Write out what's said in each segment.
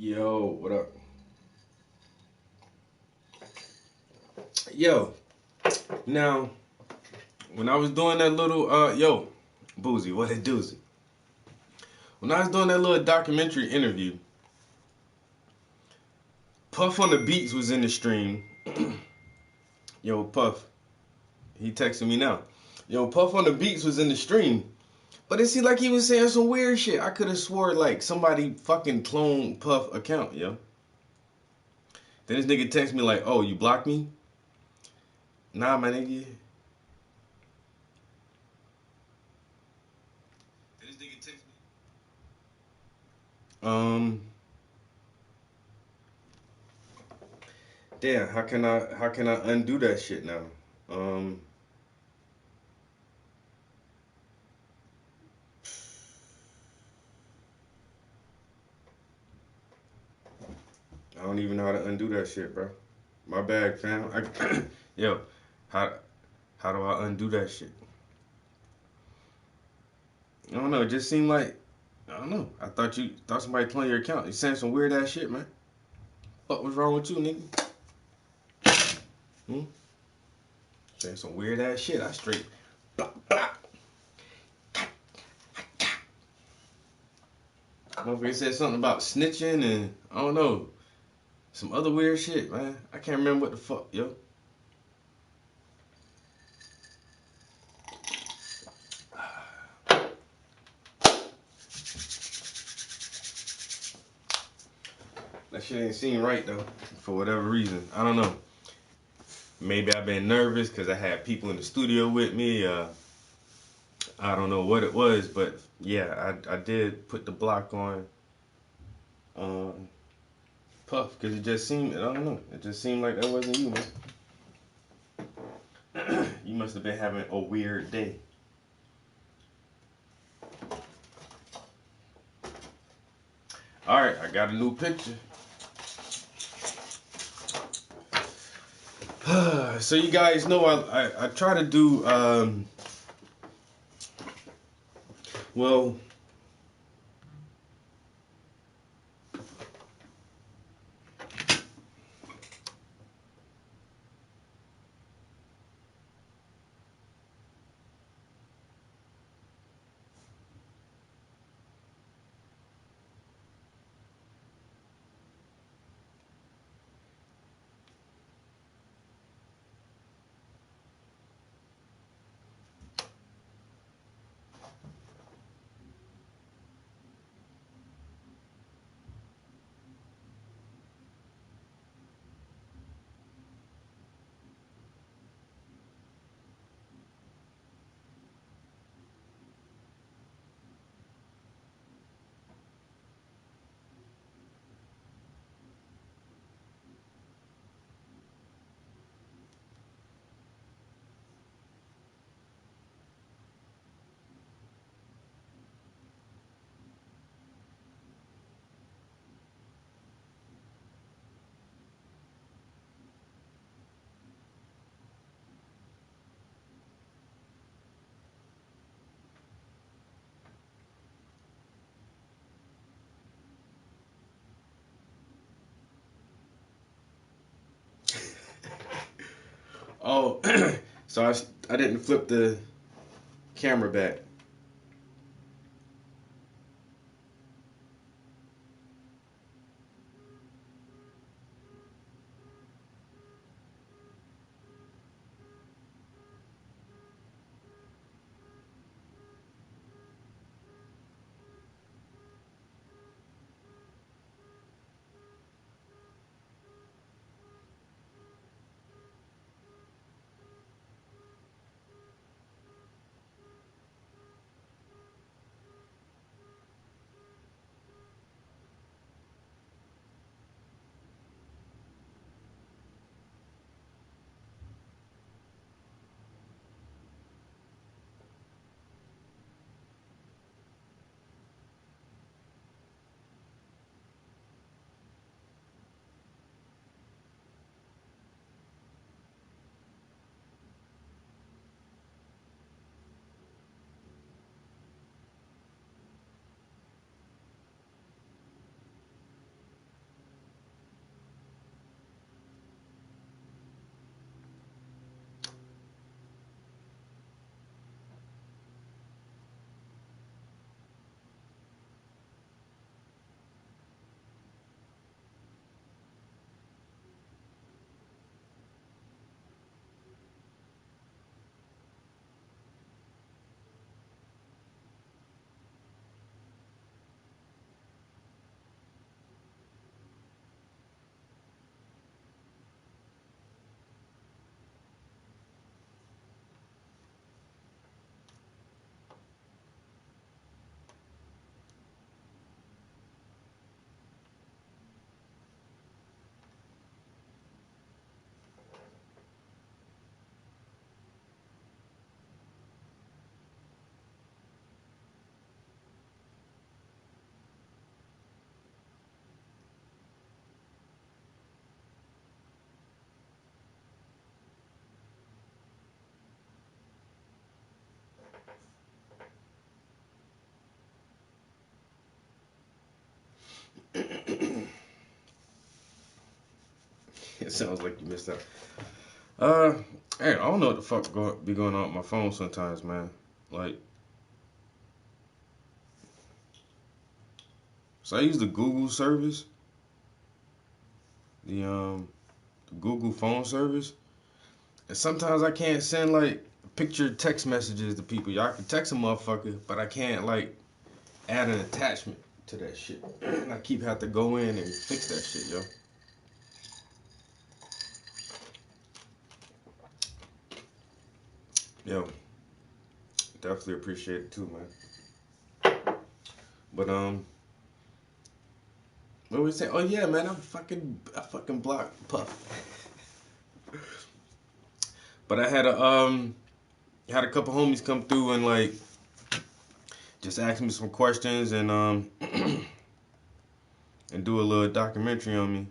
Yo, what up? Yo, now when I was doing that little Boozy, what a doozy. When I was doing that little documentary interview, Puff on the Beats was in the stream. Yo, Puff, he texting me now. Yo, Puff on the Beats was in the stream, but it seemed like he was saying some weird shit. I could have swore like somebody fucking cloned Puff account, yo. Then this nigga text me like, "Oh, you blocked me?" Nah, my nigga. Then this nigga text me. Um, Damn, how can I undo that shit now? Um, I don't even know how to undo that shit, bro. My bad, fam. Yo, how how do I undo that shit? I don't know. It just seemed like I don't know. I thought somebody cloned your account. You saying some weird ass shit, man. What was wrong with you, nigga? Hmm? Saying some weird ass shit. I straight. Blah, blah. Motherfucker said something about snitching and I don't know some other weird shit, man. I can't remember what the fuck, yo. That shit ain't seem right though, for whatever reason. I don't know. Maybe I've been nervous because I had people in the studio with me. I don't know what it was, but yeah, I did put the block on um, Puff because it just seemed, I don't know, it just seemed like that wasn't you, man. You must have been having a weird day. All right, I got a new picture. So you guys know I try to do, well, oh, so I didn't flip the camera back. It sounds like you missed out. Hey, I don't know what the fuck be going on with my phone sometimes, man. Like, so I use the Google service, the Google phone service, and sometimes I can't send like picture text messages to people. Y'all can text a motherfucker, but I can't like add an attachment to that shit. And I keep having to go in and fix that shit, yo. Yo, definitely appreciate it too, man. But what we say? Oh yeah, man, I fucking blocked Puff. But I had a couple homies come through and like just ask me some questions and and do a little documentary on me.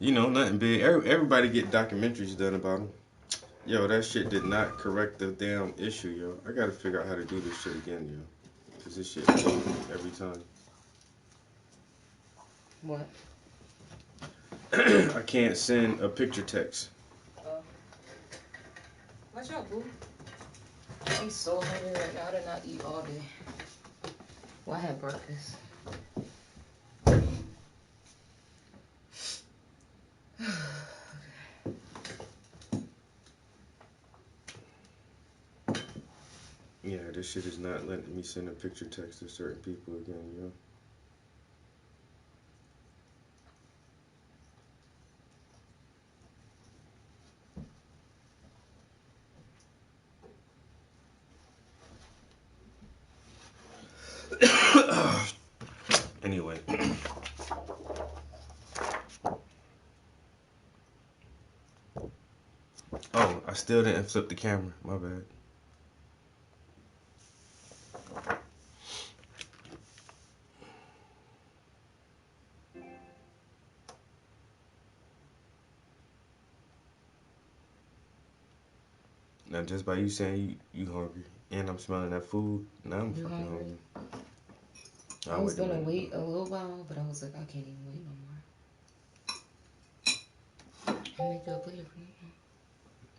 You know, nothing big. Everybody get documentaries done about them. Yo, that shit did not correct the damn issue, yo. I gotta figure out how to do this shit again, yo. Cause this shit fails every time. What? I can't send a picture text. Watch out, boo. I'm so hungry right now. I did not eat all day. Well, I had breakfast. Yeah, this shit is not letting me send a picture text to certain people again, yo. Anyway. Oh, I still didn't flip the camera. My bad. Now, just by you saying you hungry, and I'm smelling that food, now I'm fucking hungry. I was gonna wait a little while, but I was like, I can't even wait no more. I'll make you a plate for you.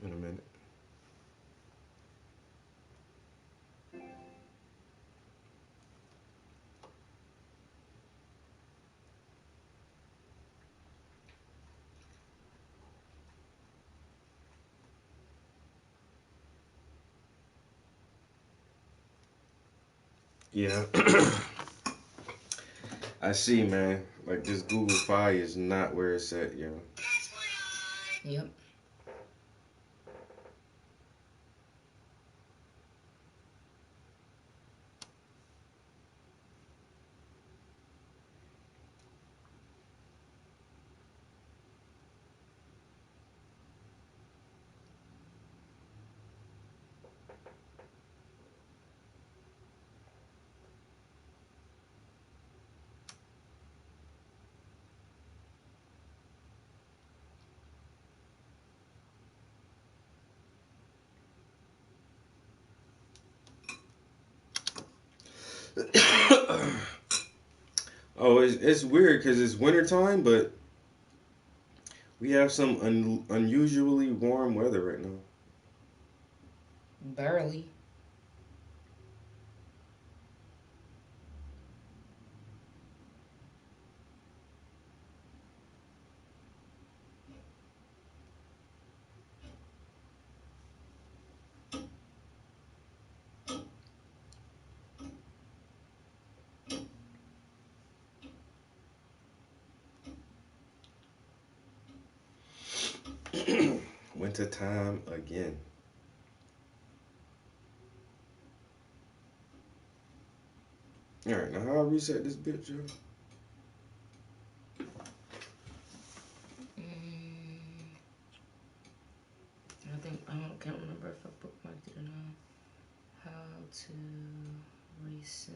In a minute. Yeah. I see, man. Like, this Google Fi is not where it's at, yo. Yep. Oh, it's weird because it's wintertime, but we have some unusually warm weather right now. Barely. Winter time again. All right, now how I reset this bitch, yo? Can't remember if I bookmarked it or not. How to reset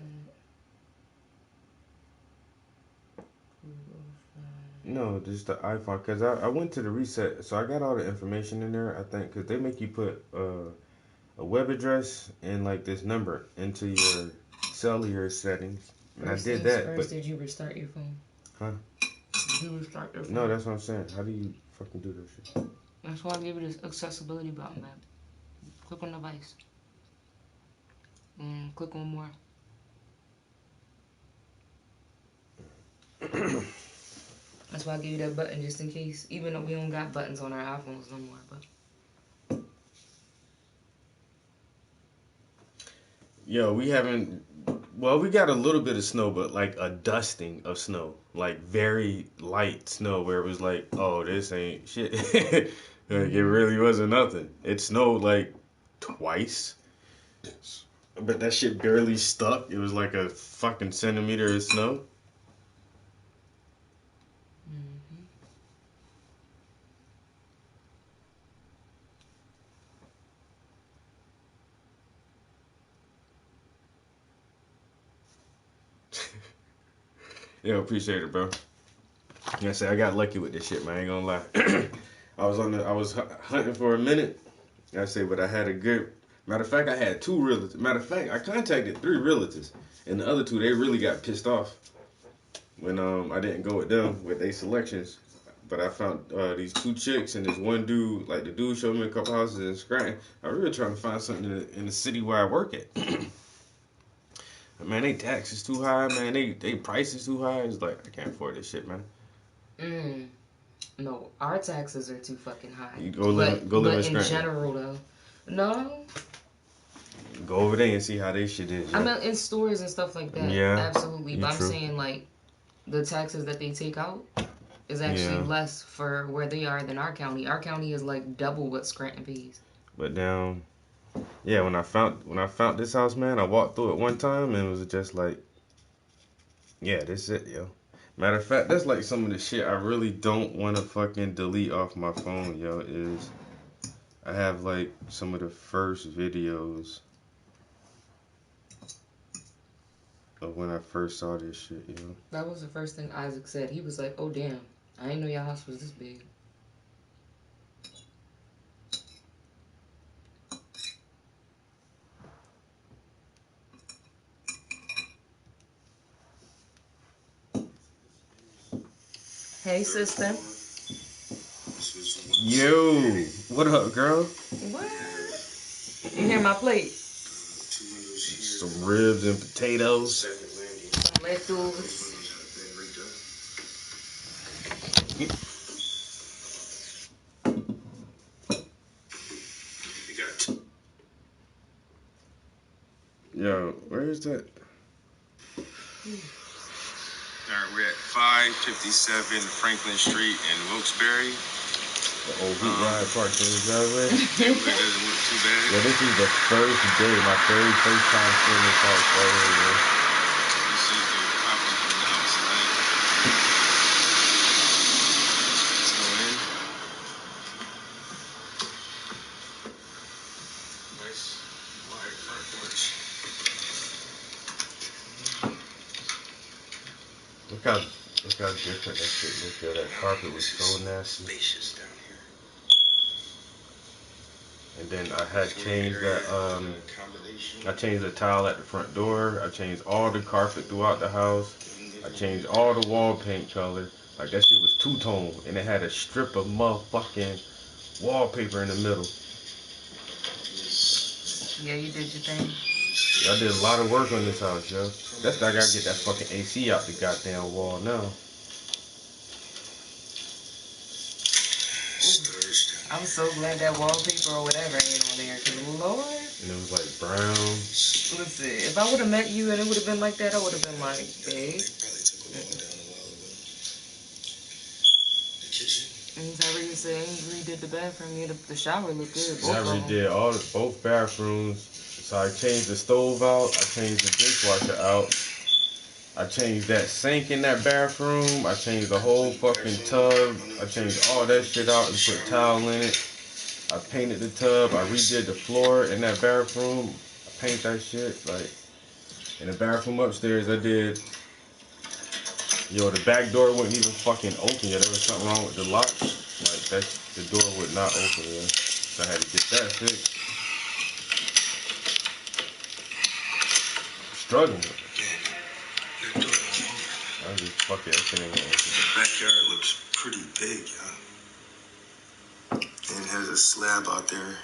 Google Files. No, just the iPhone. Cause I went to the reset, so I got all the information in there. I think because they make you put a web address and like this number into your cellular settings, and I did that. First, But did you restart your phone? huh? computers start their phone. No, that's what I'm saying. How do you fucking do this shit? That's why I give you this accessibility button back. Click on device. And click on more. That's why I give you that button just in case. Even though we don't got buttons on our iPhones no more, but Yo, we haven't. Well, we got a little bit of snow, but like a dusting of snow, like very light snow, where it was like, oh, this ain't shit. Like it really wasn't nothing. It snowed like twice, but that shit barely stuck. It was like a fucking centimeter of snow. Yo, appreciate it, bro. Like I said, I got lucky with this shit, man. I ain't gonna lie. I was hunting for a minute. I say, but I had a good. Matter of fact, I had 2 realtors. Matter of fact, I contacted 3 realtors, and the other 2 they really got pissed off when I didn't go with them with their selections. But I found these 2 chicks and this one dude. Like the dude showed me a couple houses in Scranton. I was really trying to find something in the city where I work at. Man, they taxes too high, man. They prices too high. It's like I can't afford this shit, man. No, our taxes are too fucking high. You go live in Scranton. In general, though, no. Go over there and see how they shit is. I mean, in stores and stuff like that. Yeah, Absolutely. But I'm saying like the taxes that they take out is actually less for where they are than our county. Our county is like double what Scranton pays. But down. Yeah, when I found this house, man, I walked through it one time and it was just like, yeah, this is it, yo. Matter of fact, that's like some of the shit I really don't want to fucking delete off my phone, yo, is I have like some of the first videos of when I first saw this shit, yo. That was the first thing Isaac said. He was like, oh, damn, I didn't know your house was this big. Hey, sister. Yo, what up, girl? What? You hear my plate? Some ribs and potatoes. Some lettuce. Yo, where is that? Alright, we're at 557 Franklin Street in Wilkes-Barre. The old Hoot Ride parked in the driveway. It doesn't look too bad. Yeah, this is the first day, my very first time seeing this house right here, yo. This is the property from the outside. Let's go in. Nice wide front porch. Look how different that shit looks, yo. That carpet was so nasty. Spacious down here. And then I had changed that, I changed the tile at the front door. I changed all the carpet throughout the house. I changed all the wall paint color. Like that shit was two-tone, and it had a strip of motherfucking wallpaper in the middle. Yeah, you did your thing. I did a lot of work on this house, yo. That's why I gotta get that fucking AC out the goddamn wall now. I'm so glad that wallpaper or whatever ain't on there, cause Lord. And it was like brown. Listen, if I would have met you and it would have been like that, I would have been like, babe. And Tyree said he redid the bathroom. Yeah, the shower looked good. Yeah, I redid both bathrooms. So I changed the stove out. I changed the dishwasher out. I changed that sink in that bathroom. I changed the whole fucking tub. I changed all that shit out and put towel in it. I painted the tub. I redid the floor in that bathroom. I painted that shit. Like, in the bathroom upstairs, I did. Yo, the back door wouldn't even fucking open yet. There was something wrong with the lock. Like, the door would not open yet. So I had to get that fixed. Struggling. I just fuck it. That shit ain't gonna open. The backyard looks pretty big, yeah. And it has a slab out there.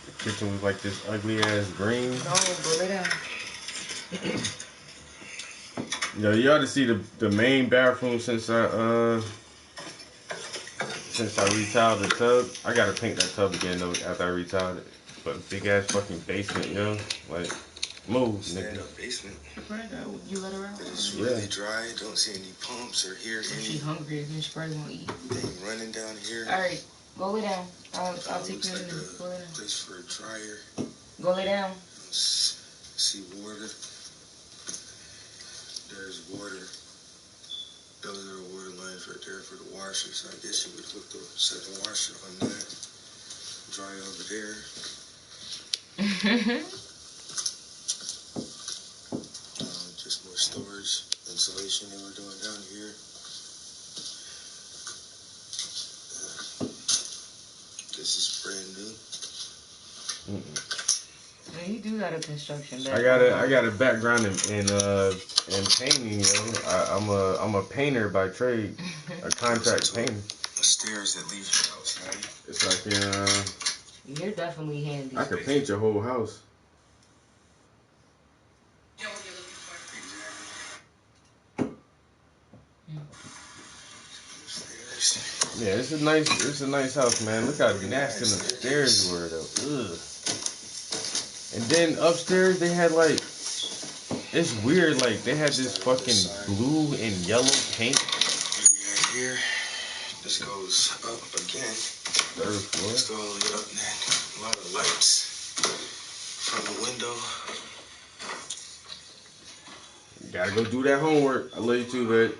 The kitchen was like this ugly ass green. No, go lay down. Yo, you ought to see the main bathroom since I retiled the tub. I gotta paint that tub again though after I retiled it. But big ass fucking basement, yo. Like, move, Stand nigga. up basement. Right, you let her out. It's really dry. Don't see any pumps or hear If she hungry, then she probably won't eat. anything running down here. All right, go lay down. I'll take you in. Like Go lay down. place for a dryer. Go lay down. See water. There's water. Those are the water lines right there for the washer. So I guess you would set the washer on that. Dry over there. Just more storage, insulation they were doing down here. This is brand new. Man, you do got a construction I got a background in painting, yo. I'm a painter by trade, a contract painter. The stairs that leave your house, right? It's like You're definitely handy. I could paint your whole house. Yeah, it's a nice house, man. Look how nasty the stairs were though. Ugh. And then upstairs they had like, it's weird, like they had this fucking blue and yellow paint. Here, this goes up again. Third floor. Let's go all the way up, man. A lot of lights from the window. You gotta go do that homework. I love you too, babe.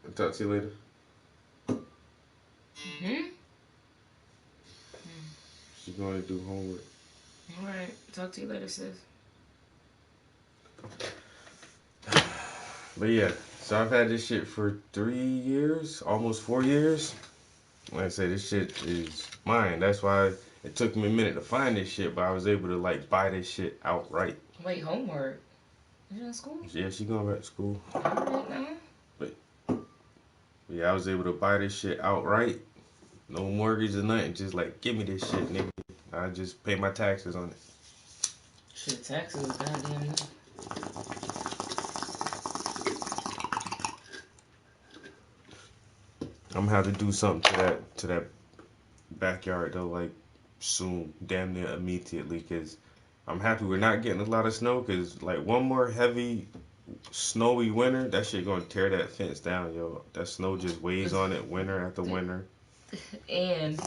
I'll talk to you later. She's going to do homework. Alright, talk to you later, sis. But yeah, so I've had this shit for 3 years, almost 4 years. Like I say, this shit is mine. That's why it took me a minute to find this shit, but I was able to like buy this shit outright. Wait, homework? You in school? Yeah, she going back to school. Alright now. But yeah, I was able to buy this shit outright. No mortgage or nothing. Just like, give me this shit, nigga. I just pay my taxes on it. Shit, taxes is goddamn new. I'm gonna have to do something to that backyard though, like soon, damn near immediately, cause I'm happy we're not getting a lot of snow, cause like one more heavy snowy winter, that shit gonna tear that fence down, yo. That snow just weighs on it winter after winter. And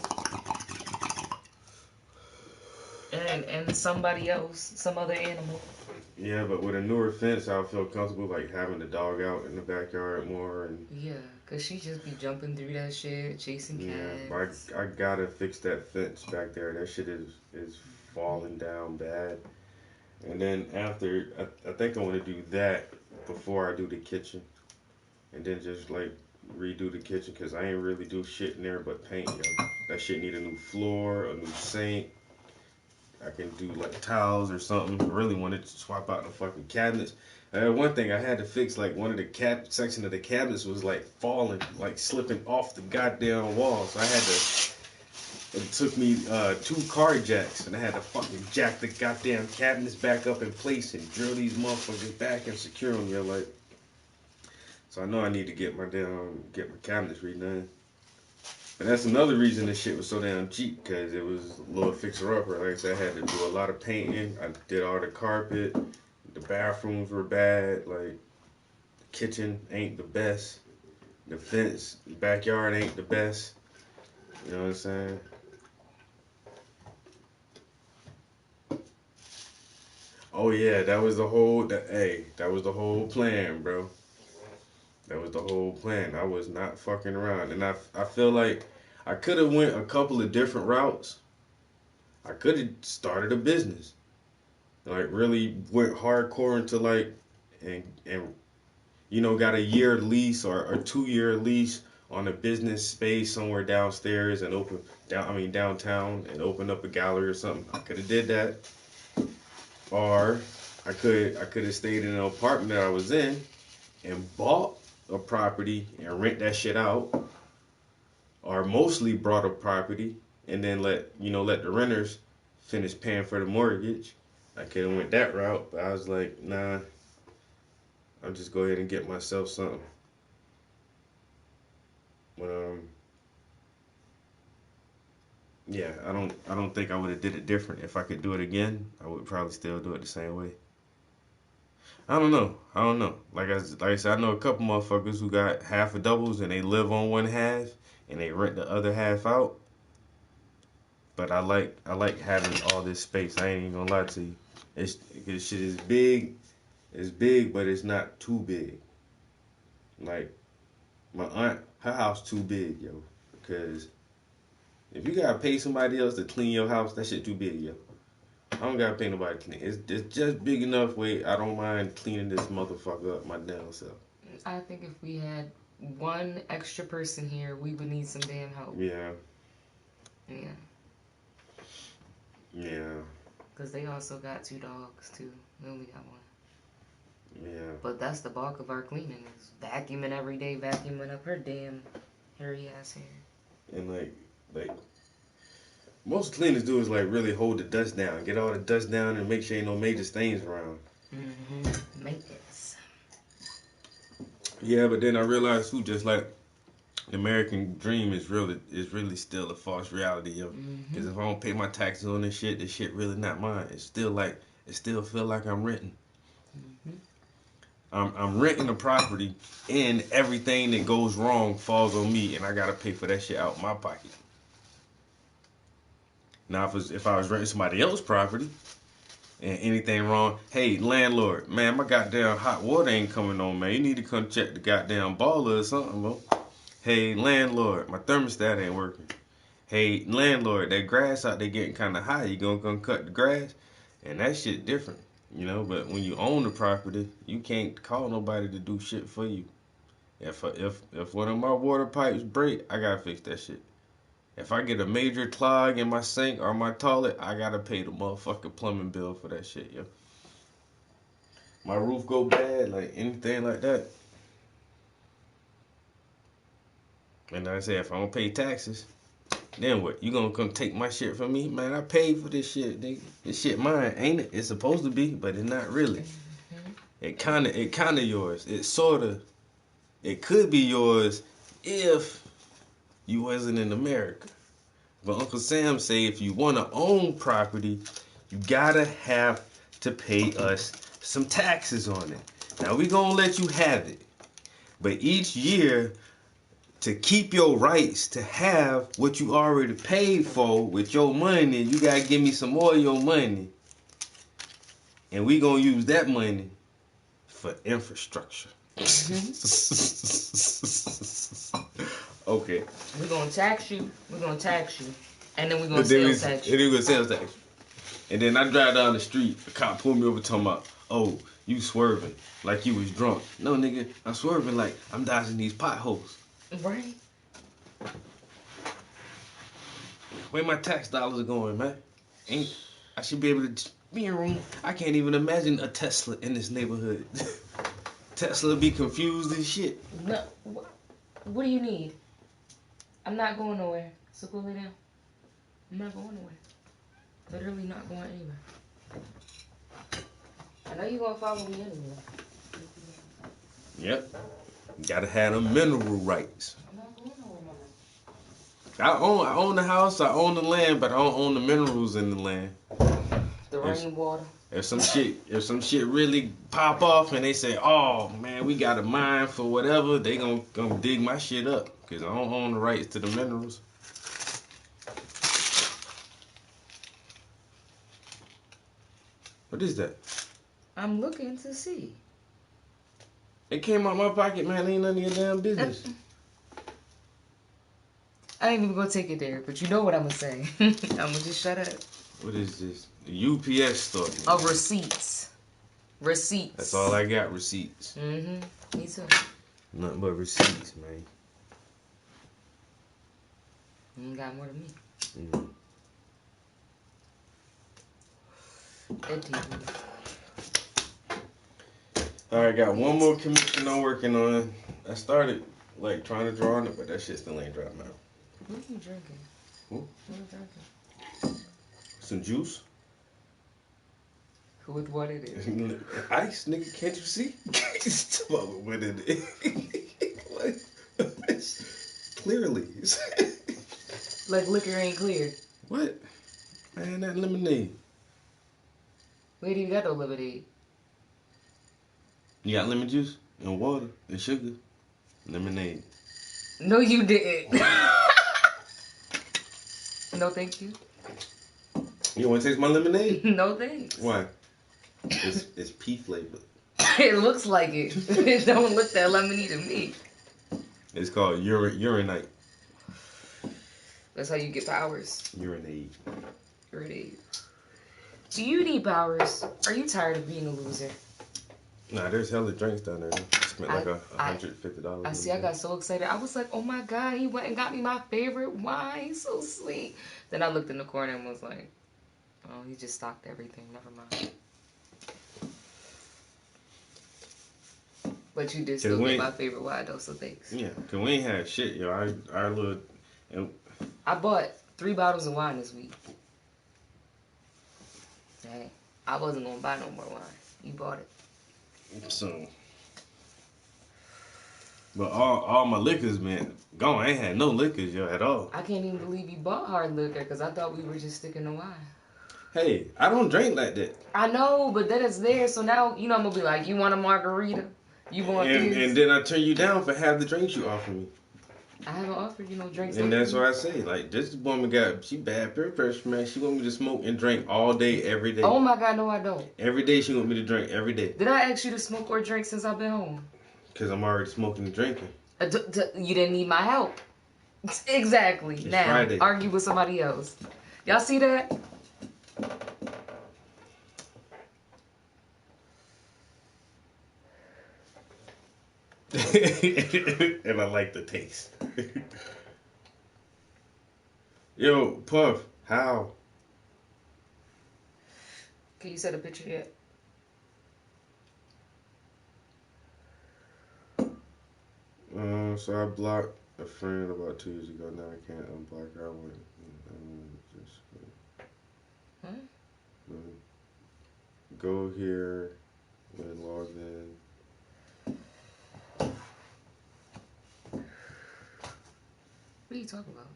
somebody else, some other animal. Yeah, but with a newer fence, I'll feel comfortable like having the dog out in the backyard more and. Yeah, cause she just be jumping through that shit, chasing cats. Yeah, I gotta fix that fence back there. That shit is falling down bad. And then after, I think I want to do that before I do the kitchen, and then just like redo the kitchen, cause I ain't really do shit in there but paint. Yo, that shit need a new floor, a new sink. I can do like tiles or something. I really wanted to swap out the fucking cabinets. One thing I had to fix, like one of the section of the cabinets was like falling, like slipping off the goddamn wall. So I had to. It took me 2 car jacks, and I had to fucking jack the goddamn cabinets back up in place and drill these motherfuckers back and secure them. You're like, so I know I need to get my cabinets redone. And that's another reason this shit was so damn cheap, because it was a little fixer-upper. Like I said, I had to do a lot of painting. I did all the carpet. The bathrooms were bad. Like, the kitchen ain't the best. The fence, the backyard ain't the best. You know what I'm saying? Oh yeah, that was the whole plan, bro. That was the whole plan. I was not fucking around. And I feel like I could have went a couple of different routes. I could have started a business. Like really went hardcore into like and you know got a year lease or a 2-year lease on a business space somewhere downstairs and downtown and open up a gallery or something. I could have did that. Or I could have stayed in an apartment that I was in and bought a property and rent that shit out, or mostly bought a property and then let the renters finish paying for the mortgage. I could have went that route, but I was like, nah, I'll just go ahead and get myself something. But yeah, I don't think I would have did it different. If I could do it again, I would probably still do it the same way. I don't know. Like I said, I know a couple motherfuckers who got half a doubles and they live on one half and they rent the other half out. But I like having all this space. I ain't even gonna lie to you. This shit is big. It's big, but it's not too big. Like my aunt, her house too big, yo. Because if you gotta pay somebody else to clean your house, that shit too big, yo. I don't gotta pay nobody to clean. It's just big enough way I don't mind cleaning this motherfucker up my damn self. I think if we had one extra person here, we would need some damn help. Yeah. Yeah. Yeah. Because they also got 2 dogs, too. We only got 1. Yeah. But that's the bulk of our cleaning is vacuuming every day, vacuuming up her damn hairy ass hair. And like most cleaners do is like really hold the dust down, get all the dust down, and make sure ain't no major stains around. Maintenance. Yeah, but then I realized too, just like the American dream is really still a false reality, yo. Because if I don't pay my taxes on this shit really not mine. It still feel like I'm renting. I'm renting a property, and everything that goes wrong falls on me, and I gotta pay for that shit out my pocket. Now, if I was renting somebody else's property, and anything wrong, hey landlord, man, my goddamn hot water ain't coming on, man. You need to come check the goddamn boiler or something, bro. Hey landlord, my thermostat ain't working. Hey landlord, that grass out there getting kind of high. You gonna come cut the grass? And that shit different. But when you own the property, you can't call nobody to do shit for you. If one of my water pipes break, I gotta fix that shit. If I get a major clog in my sink or my toilet, I gotta pay the motherfucking plumbing bill for that shit, yo. My roof go bad, like anything like that. And like I say, if I don't pay taxes, then what? You gonna come take my shit from me? Man, I paid for this shit, nigga. This shit mine, ain't it? It's supposed to be, but it's not really. It kinda yours. It could be yours if you wasn't in America. But Uncle Sam say if you wanna own property, you gotta have to pay us some taxes on it. Now we gonna let you have it. But each year, to keep your rights to have what you already paid for with your money, you gotta give me some more of your money. And we gonna use that money for infrastructure. Okay. We're gonna tax you. And then we're gonna sales tax you. And then we're gonna sales tax you. And then I drive down the street, the cop pulled me over talking about, oh, you swerving like you was drunk. No, nigga, I'm swerving like I'm dodging these potholes. Right. Where my tax dollars going, man? I should be able to be in room. I can't even imagine a Tesla in this neighborhood. Tesla be confused as shit. No, what do you need? I'm not going nowhere. So cool it down. I'm not going nowhere. Literally not going anywhere. I know you're gonna follow me anyway. Yep. Gotta have them mineral rights. I'm not going nowhere, I own the house, I own the land, but I don't own the minerals in the land. The rainwater. If some shit really pop off and they say, oh man, we got a mine for whatever, they gonna dig my shit up. Cause I don't own the rights to the minerals. What is that? I'm looking to see. It came out my pocket, man. Ain't none of your damn business. I ain't even gonna take it there, but you know what I'm gonna say. I'm gonna just shut up. What is this? The UPS store. Of receipts. Receipts. That's all I got, receipts. Mm-hmm. Me too. Nothing but receipts, man. You ain't got more than me. Mm. That TV. Alright, got one more commission I'm working on. I started like trying to draw on it, but that shit still ain't dry, man. What are you drinking? Who? What are you drinking? Some juice? With what it is? Ice, nigga, can't you see? What it is. What? Clearly. Like liquor ain't clear. What? Man, that lemonade. Where do you got no lemonade? You got lemon juice and water and sugar. Lemonade. No, you didn't. No, thank you. You want to taste my lemonade? No, thanks. Why? It's pea flavored. It looks like it. It don't look that lemony to me. It's called urinite. That's how you get powers. Urinade. Urinate. Do you need powers? Are you tired of being a loser? Nah, there's hella drinks down there. I spent like $150. I see. I got so excited. I was like, "Oh my god!" He went and got me my favorite wine. He's so sweet. Then I looked in the corner and was like, "Oh, he just stocked everything. Never mind." But you did still get my favorite wine though, so thanks. Yeah, cause we ain't had shit, yo. Our little. I bought 3 bottles of wine this week. Hey, I wasn't gonna buy no more wine. You bought it. So, but all my liquors, man, gone. I ain't had no liquors, yo, at all. I can't even believe you bought hard liquor because I thought we were just sticking to wine. Hey, I don't drink like that. I know, but that is there. So now, you know, I'm gonna be like, you want a margarita? You want this? And then I turn you down for half the drinks you offer me. I haven't offered you no drinks. And that's what I say. Like, this woman she bad peer pressure, man. She want me to smoke and drink all day, every day. Oh my God, no, I don't. Every day she want me to drink, every day. Did I ask you to smoke or drink since I've been home? Because I'm already smoking and drinking. You didn't need my help. Exactly. It's now, Friday. argue with somebody else. Y'all see that? And I like the taste. Yo, Puff, how? Can you set a picture yet? So I blocked a friend about 2 years ago. Now I can't unblock her. I want just go here and log in. What are you talking about?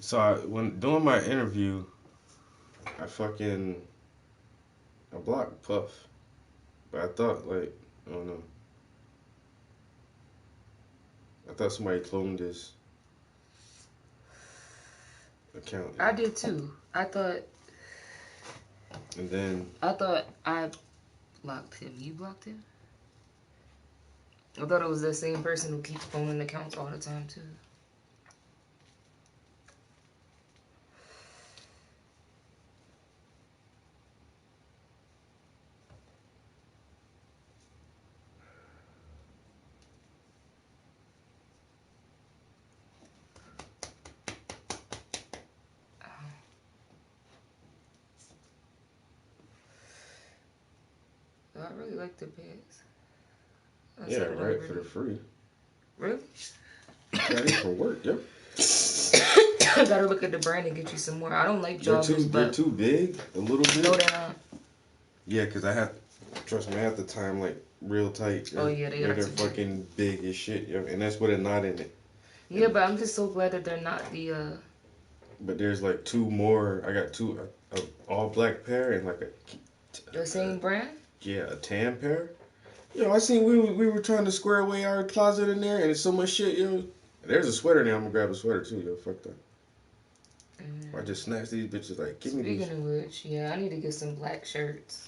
So when doing my interview, I blocked Puff, but I thought I don't know. I thought somebody cloned his account. I did too. I thought I blocked him. You blocked him? I thought it was the same person who keeps cloning accounts all the time too. I really like the pants. Yeah, right, for the free. Really? Got it for work, yo. I gotta look at the brand and get you some more. I don't like joggers, they're too big, a little bit. No, they're not. Yeah, because trust me, I have to tie them real tight. Oh yeah, they're fucking big as shit, yo. And that's with a knot in it. Yeah, but I'm just so glad that they're not the But there's 2 more. I got 2, a all black pair and the same brand. Yeah, a tan pair. Yo, I seen we were trying to square away our closet in there, and it's so much shit, yo. There's a sweater there. I'm gonna grab a sweater too, yo. Fuck that. I just snatched these bitches give me these. Speaking of which, yeah, I need to get some black shirts.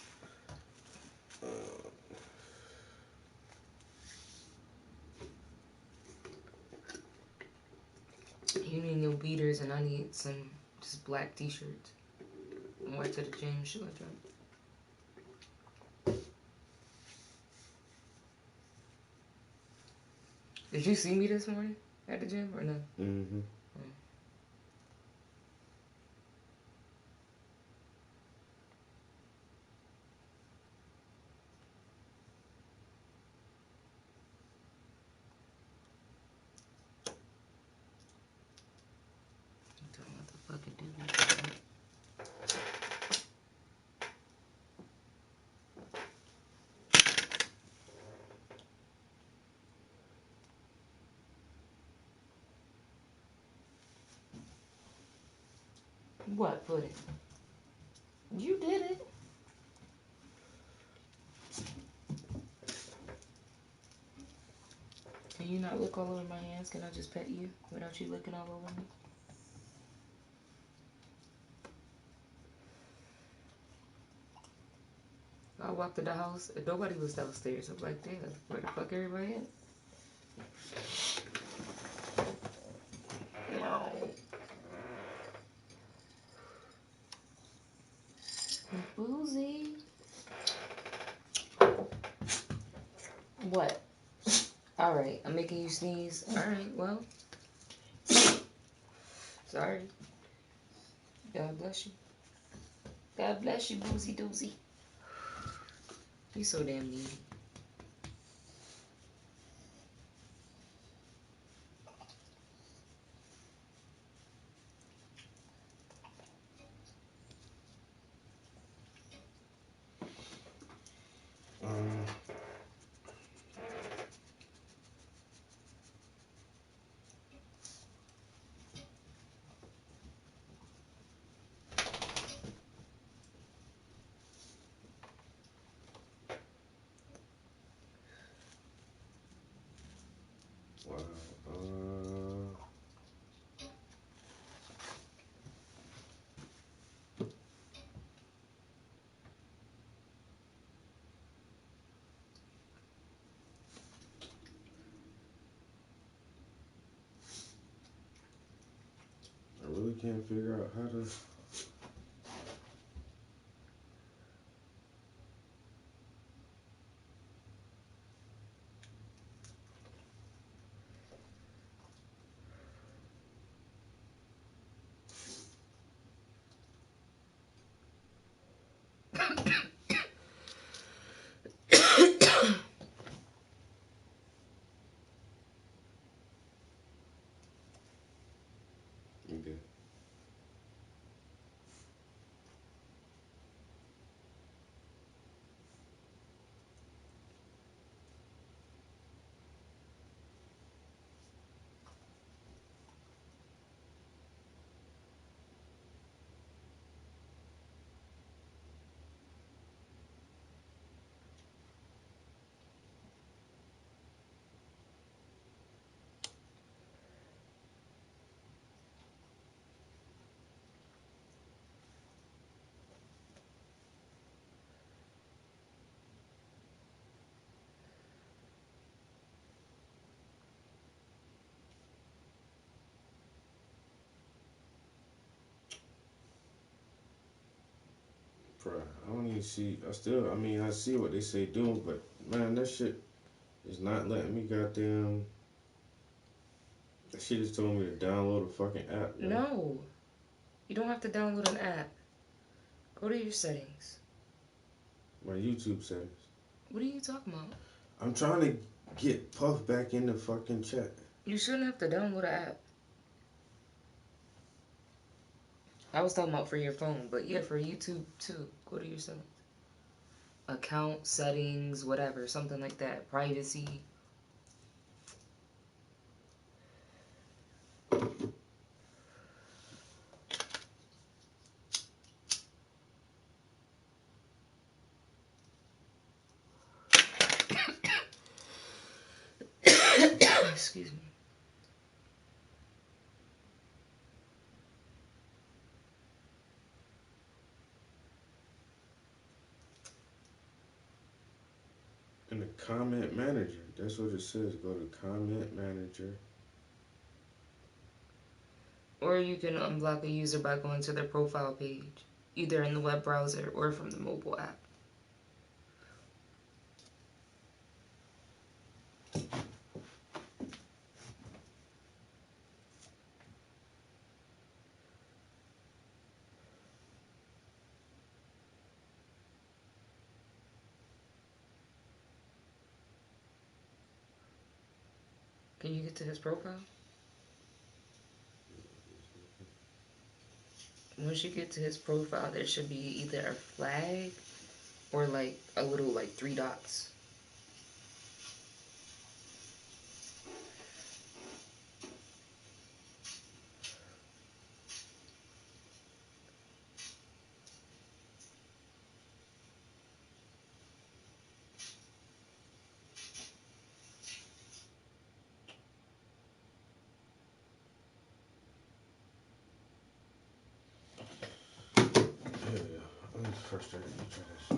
You need no beaters, and I need some just black t-shirts. I'm wear to the gym, shit like that. Did you see me this morning at the gym or no? Mm-hmm. What pudding? You did it. Can you not look all over my hands? Can I just pet you without you looking all over me? I walked in the house and nobody was downstairs. I'm like, damn, where the fuck everybody at? Boozy. What? Alright, I'm making you sneeze. Alright, well. Sorry. God bless you. God bless you, Boozy Doozy. You so damn needy. Wow. I really can't figure out how to. Okay. Bro, I don't even see. I mean, I see what they say do, but man, that shit is not letting me goddamn. That shit just told me to download a fucking app. Yo. No. You don't have to download an app. Go to your settings. My YouTube settings. What are you talking about? I'm trying to get Puff back in the fucking chat. You shouldn't have to download an app. I was talking about for your phone, but yeah, for YouTube too. Go to your settings. Account, settings, whatever, something like that. Privacy. Excuse me. In the comment manager. That's what it says. Go to comment manager. Or you can unblock a user by going to their profile page, either in the web browser or from the mobile app. Can you get to his profile? Once you get to his profile, there should be either a flag or like a little like 3 dots. frustrated. You try that shit.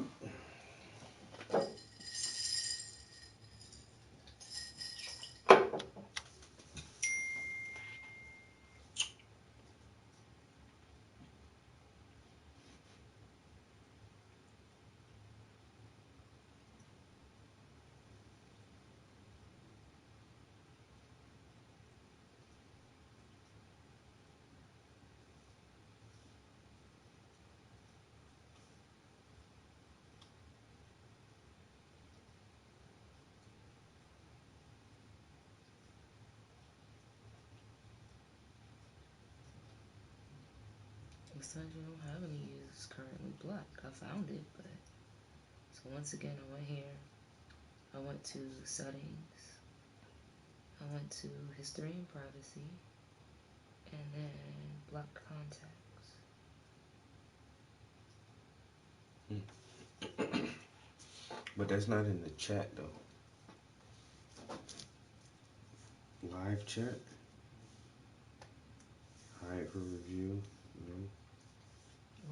It says you don't have any users currently blocked. I found it, but so once again, I went here. I went to settings. I went to history and privacy, and then blocked contacts. But that's not in the chat though. Live chat. Hide for review. No.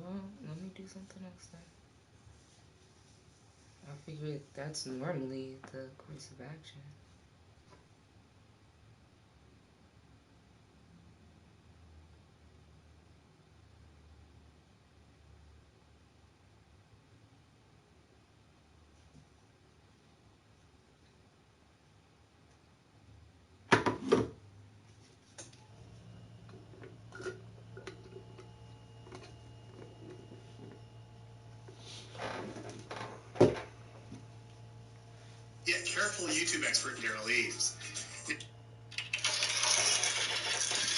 Well, let me do something else then. I figured that's normally the course of action. Yeah, careful YouTube expert Daryl Eves.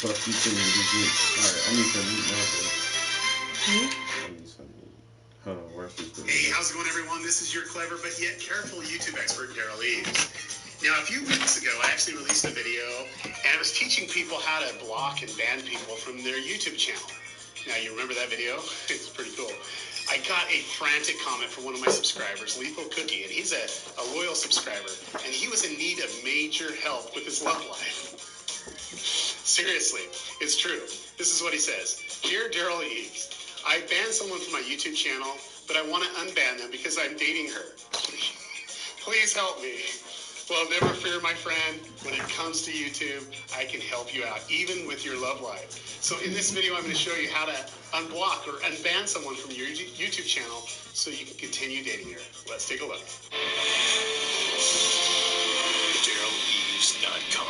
Fuck you too, Alright, I need some meat now, bro. I need some meat. Hold on, where's this video? Hey, how's it going, everyone? This is your clever but yet careful YouTube expert Daryl Eves. Now, a few weeks ago, I actually released a video, and I was teaching people how to block and ban people from their YouTube channel. Now, you remember that video? It's pretty cool. I got a frantic comment from one of my subscribers, Lethal Cookie, and he's a loyal subscriber, and he was in need of major help with his love life. Seriously, it's true. This is what he says. Dear Daryl Eves, I banned someone from my YouTube channel, but I want to unban them because I'm dating her. Please help me. Well, never fear, my friend. When it comes to YouTube, I can help you out, even with your love life. So in this video, I'm going to show you how to unblock or unban someone from your YouTube channel so you can continue dating her. Let's take a look. DarylEves.com.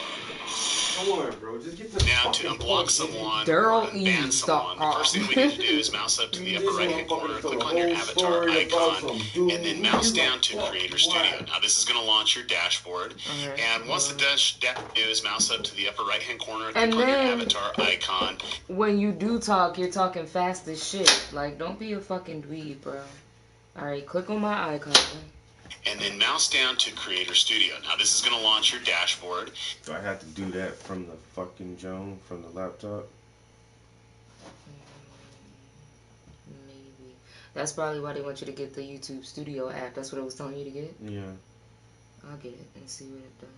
Come on, bro. Just get the Now, to unblock someone or unban someone, the first thing we need to do is mouse up to the upper right-hand corner, click on your avatar icon, and then mouse down to Creator Studio. Now, this is going to launch your dashboard, and once the dashboard is mouse up to the upper right-hand corner, click on your avatar icon. When you do talk, you're talking fast as shit. Like, don't be a fucking dweeb, bro. Alright, click on my icon. And then mouse down to Creator Studio. Now, this is going to launch your dashboard. Do I have to do that from the fucking Joan, from the laptop? Maybe. That's probably why they want you to get the YouTube Studio app. That's what it was telling you to get? Yeah. I'll get it and see what it does.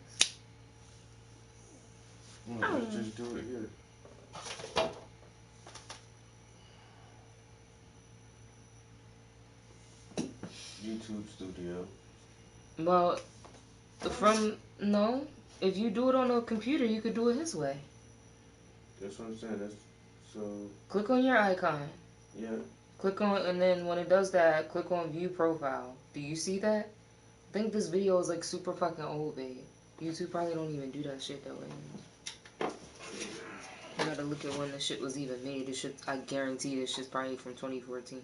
Well, let's just do it here. YouTube Studio. Well, no. If you do it on a computer, you could do it his way. That's what I'm saying. That's so. Click on your icon. Yeah. Click on, and then when it does that, click on View Profile. Do you see that? I think this video is like super fucking old, babe. YouTube probably don't even do that shit that way. You gotta look at when the shit was even made. This shit, I guarantee this shit's probably from 2014.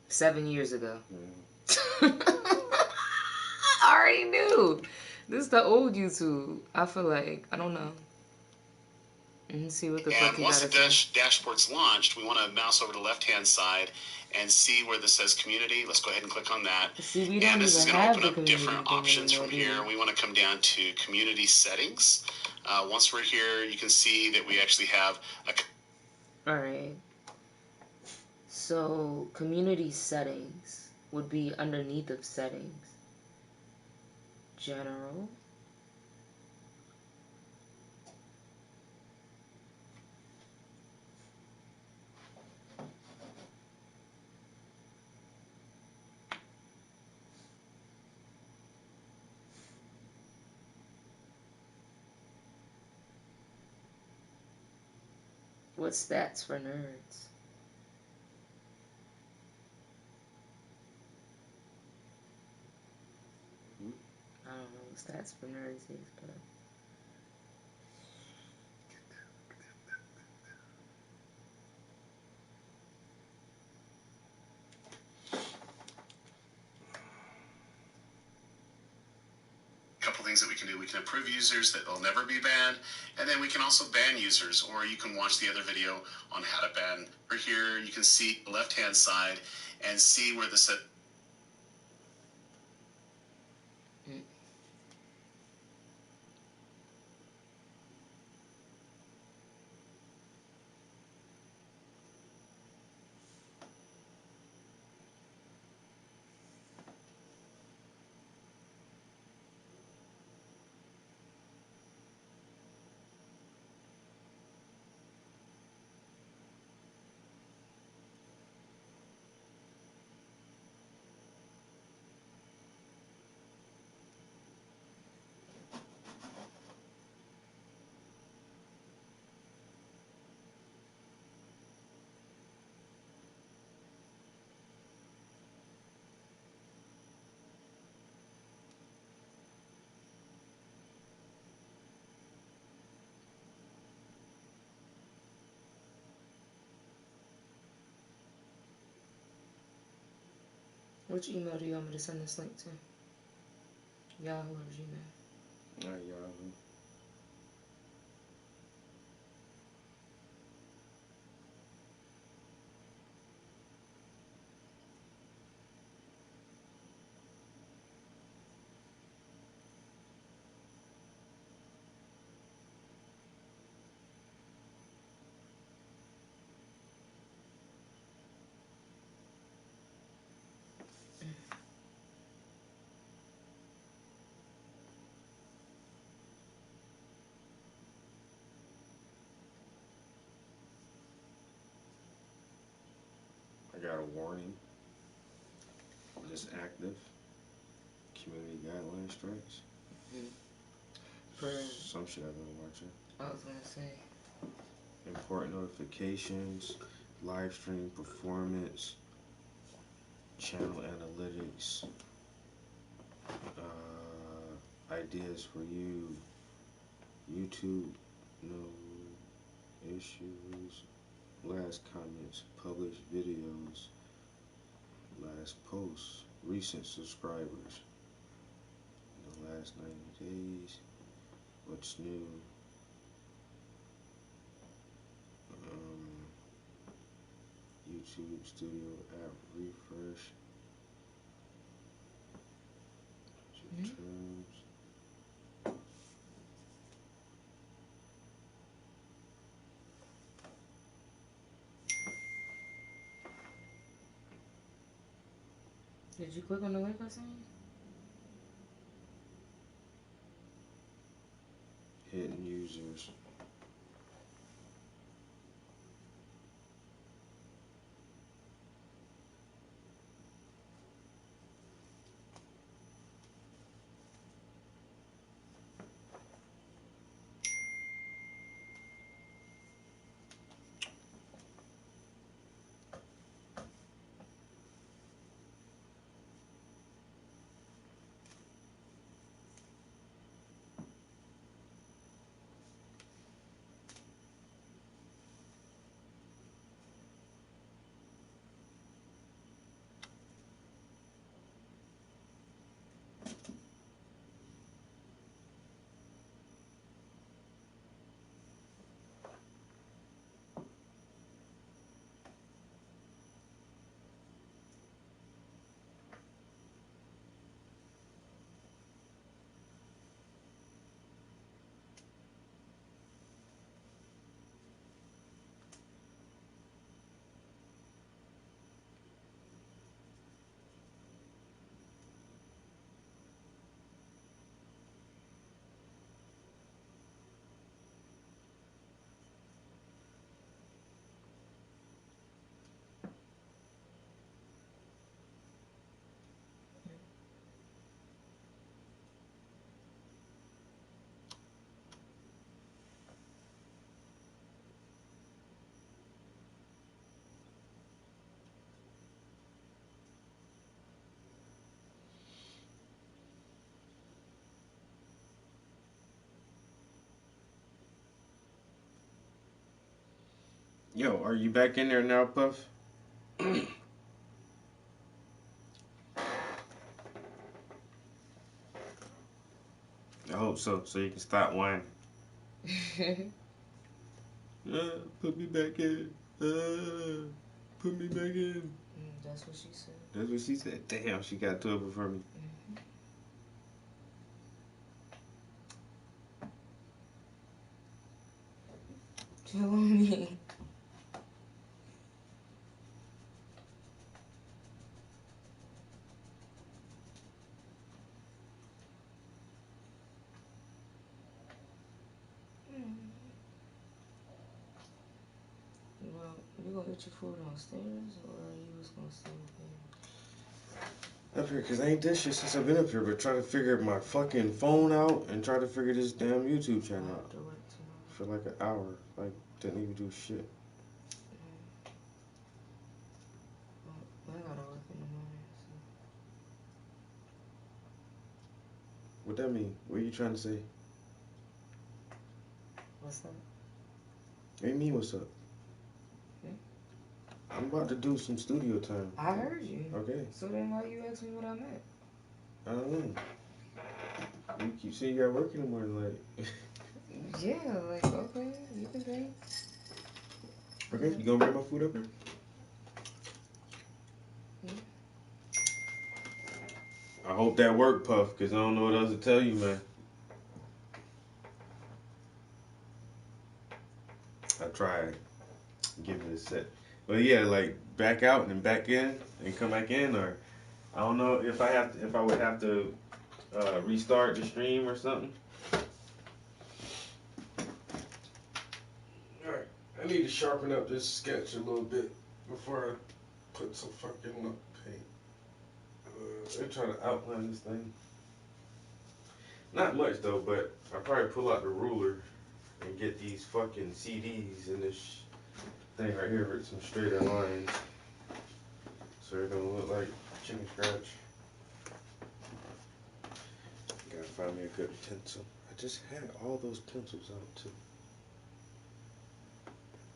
7 years ago. Yeah. I already knew. This is the old YouTube. I feel like, I don't know. And see what the fuck And once the dashboard's launched, we want to mouse over to the left-hand side and see where this says community. Let's go ahead and click on that. See, we don't and this is even going to have open the up different community options thing from anymore, here. We want to come down to community settings. Once we're here, you can see that we actually have a... Alright. So, community settings would be underneath of settings. General. What stats for nerds? I don't know what stats for nerds is, but couple things that we can do. We can approve users that will never be banned, and then we can also ban users, or you can watch the other video on how to ban. Over here, you can see the left-hand side and see where the set. which email do you want me to send this link to? Yahoo or Gmail? Yahoo. I got a warning. This active. Community guideline strikes. For Some shit I've been watching. I was gonna say. Important notifications, live stream performance, channel analytics, ideas for you, YouTube, no issues, last comments, published videos, last posts, recent subscribers, the last 90 days, what's new, YouTube Studio app refresh, terms. Did you click on the link I sent you? Hidden users. Yo, are you back in there now, Puff? I hope so you can stop whining. Put me back in. Put me back in. That's what she said. That's what she said. Damn, she got to it before me. Chill on me. Well, you gonna eat your food downstairs, or you was gonna stay Up here, cause I ain't did shit since I've been up here, but try to figure my fucking phone out and try to figure this damn YouTube channel out for like an hour. Like, didn't even do shit. I gotta work in the morning. So. What that mean? What are you trying to say? What's that? What do you mean, what's up? I'm about to do some studio time. I heard you. Okay. So then why you ask me what I meant? I don't know. You keep saying you got work in the morning, like. Yeah, like, okay, you can pay. Okay, you gonna bring my food up here? I hope that worked, Puff, because I don't know what else to tell you, man. I tried. Give it a set. But yeah, like back out and back in and come back in, or I don't know if I would have to restart the stream or something. Alright, I need to sharpen up this sketch a little bit before I put some fucking paint. They're trying to outline this thing. Not much though, but I'll probably pull out the ruler and get these fucking CDs in this thing right here with some straighter lines. So it don't look like chicken scratch. Gotta find me a good pencil. I just had all those pencils out too.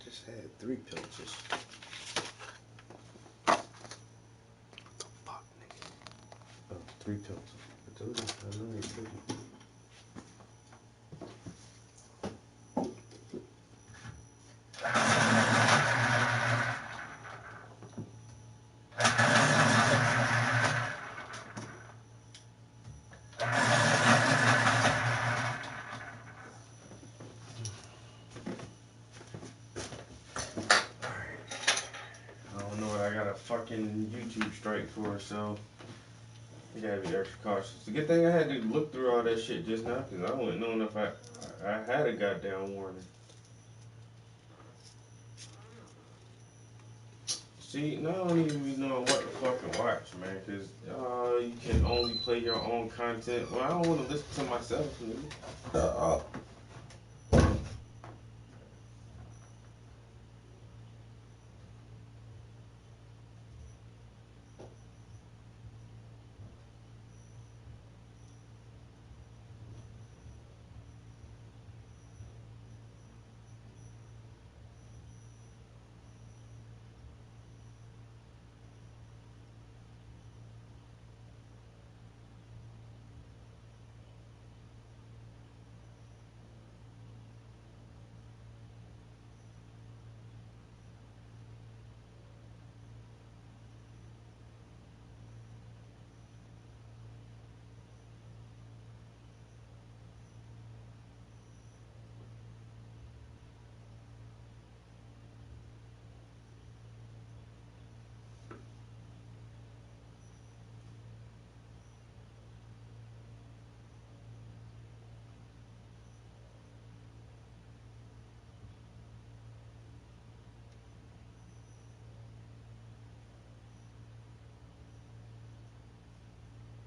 Just had 3 pencils. What the fuck, nigga? Oh, 3 pencils. I told you, I know I told you. Fucking YouTube strike for, so you gotta be extra cautious. It's a good thing I had to look through all that shit just now, because I wouldn't know if I had a goddamn warning. See, now I don't even be knowing what to fucking watch, man, because you can only play your own content. Well, I don't want to listen to myself, nigga.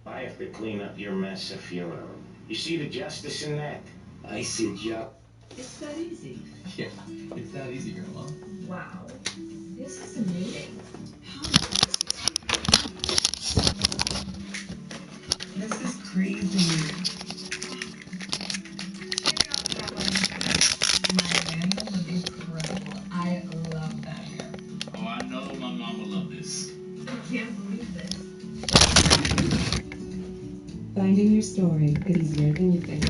I have to clean up your mess of your own. You see the justice in that? I see Joe. It's that easy. Yeah, it's that easy, Grandma. Wow. This is amazing. This is crazy. Check out that one. My manual was incredible. I love this. I can't believe this. Finding your story is easier than you think.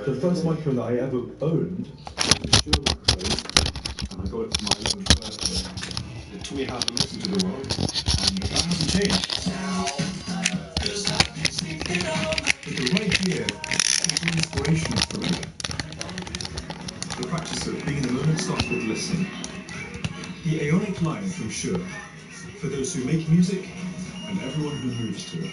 The first microphone that I ever owned was a Shure microphone, and I got it for my 11th birthday. It taught me how to listen to the world, and that hasn't changed. But right here is the inspiration for me. The practice of being in the moment starts with listening. The Aeonic line from Shure, for those who make music and everyone who moves to it.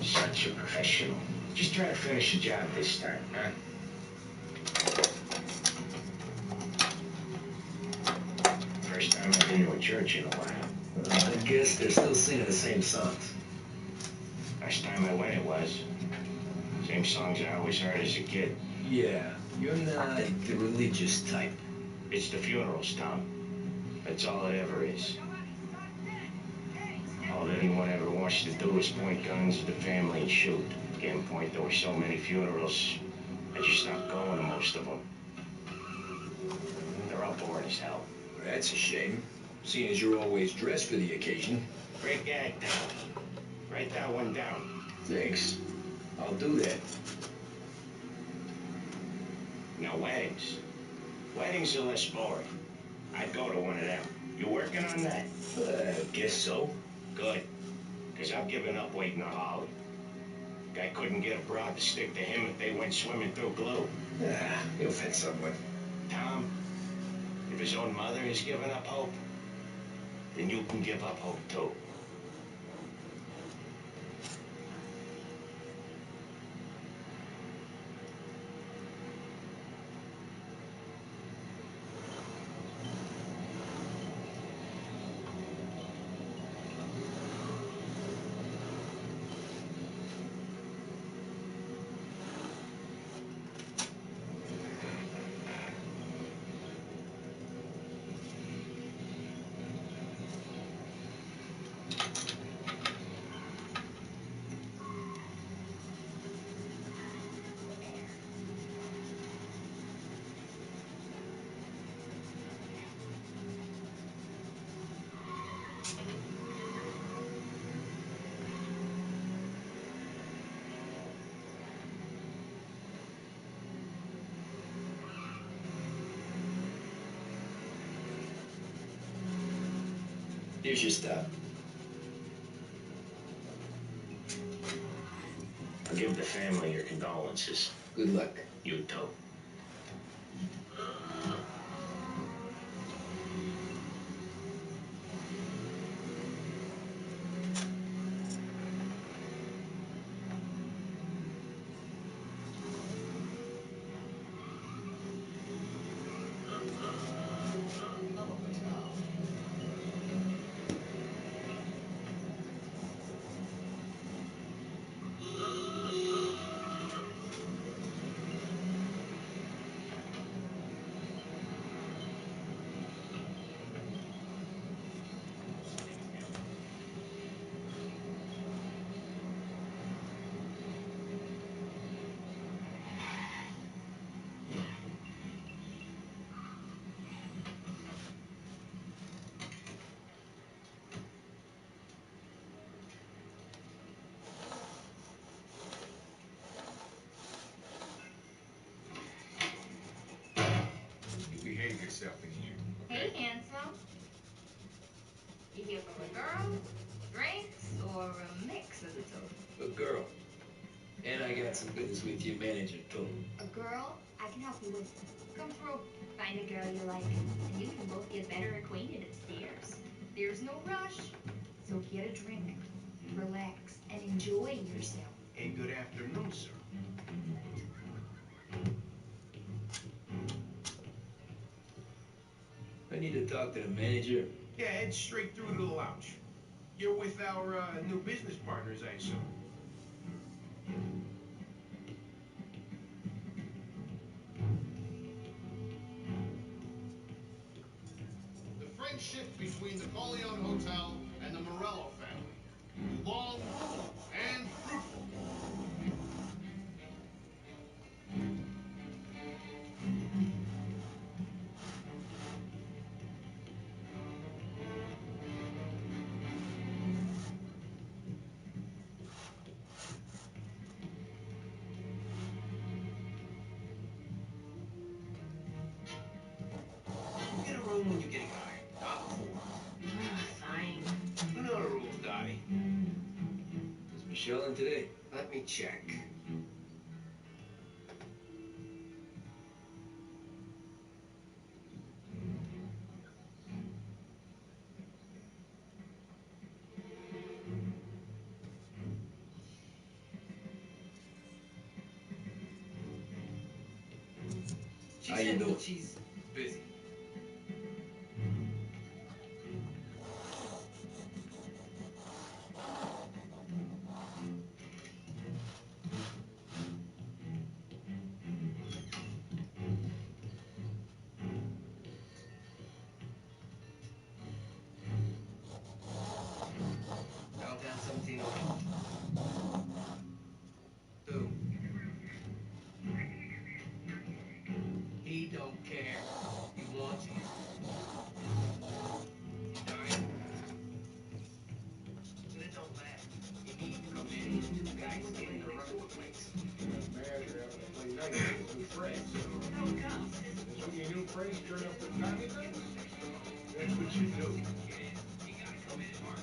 Such a professional. Just try to finish the job this time, huh? First time I've been to a church in a while. I guess they're still singing the same songs. Last time I went, it was. Same songs I always heard as a kid. Yeah, you're not the religious type. It's the funerals, Tom. That's all it ever is. All anyone ever wants to do is point guns at the family and shoot. Getting point, there were so many funerals, I just stopped going to most of them. They're all boring as hell. That's a shame, seeing as you're always dressed for the occasion. Great gag, Tom. Write that one down. Thanks. I'll do that. Now, weddings. Weddings are less boring. I'd go to one of them. You working on that? Guess so. Good. Because I've given up waiting on Holly. Guy couldn't get a broad to stick to him if they went swimming through glue. He'll find someone. Tom, if his own mother has given up hope, then you can give up hope too. Here's your stuff. Give the family your condolences. Good luck. You too. Behave yourself in here. Hey, handsome. You here from a girl, drinks, or a mix of the two? A girl. And I got some business with your manager, too. A girl I can help you with. Come through. Find a girl you like, and you can both get better acquainted upstairs. There's no rush, so get a drink, relax, and enjoy yourself. And good afternoon, sir. I need to talk to the manager. Yeah, head straight through to the lounge. You're with our new business partners, I assume. The friendship between the Corleone Hotel and the Morello family. Long and fruitful. Get a room when you're getting high. Not before. Fine. You know the rules, Dottie. Is Michelle in today? Let me check. How you doing? She's busy. Downtown 17. Who? He don't care. He wants you. You dying? But it don't matter. You need to come in. These two guys getting to run the place. Manager having to play nice with his new friends. How it comes. That's when your new friends turn up the target. That's what you do. You gotta come in hard.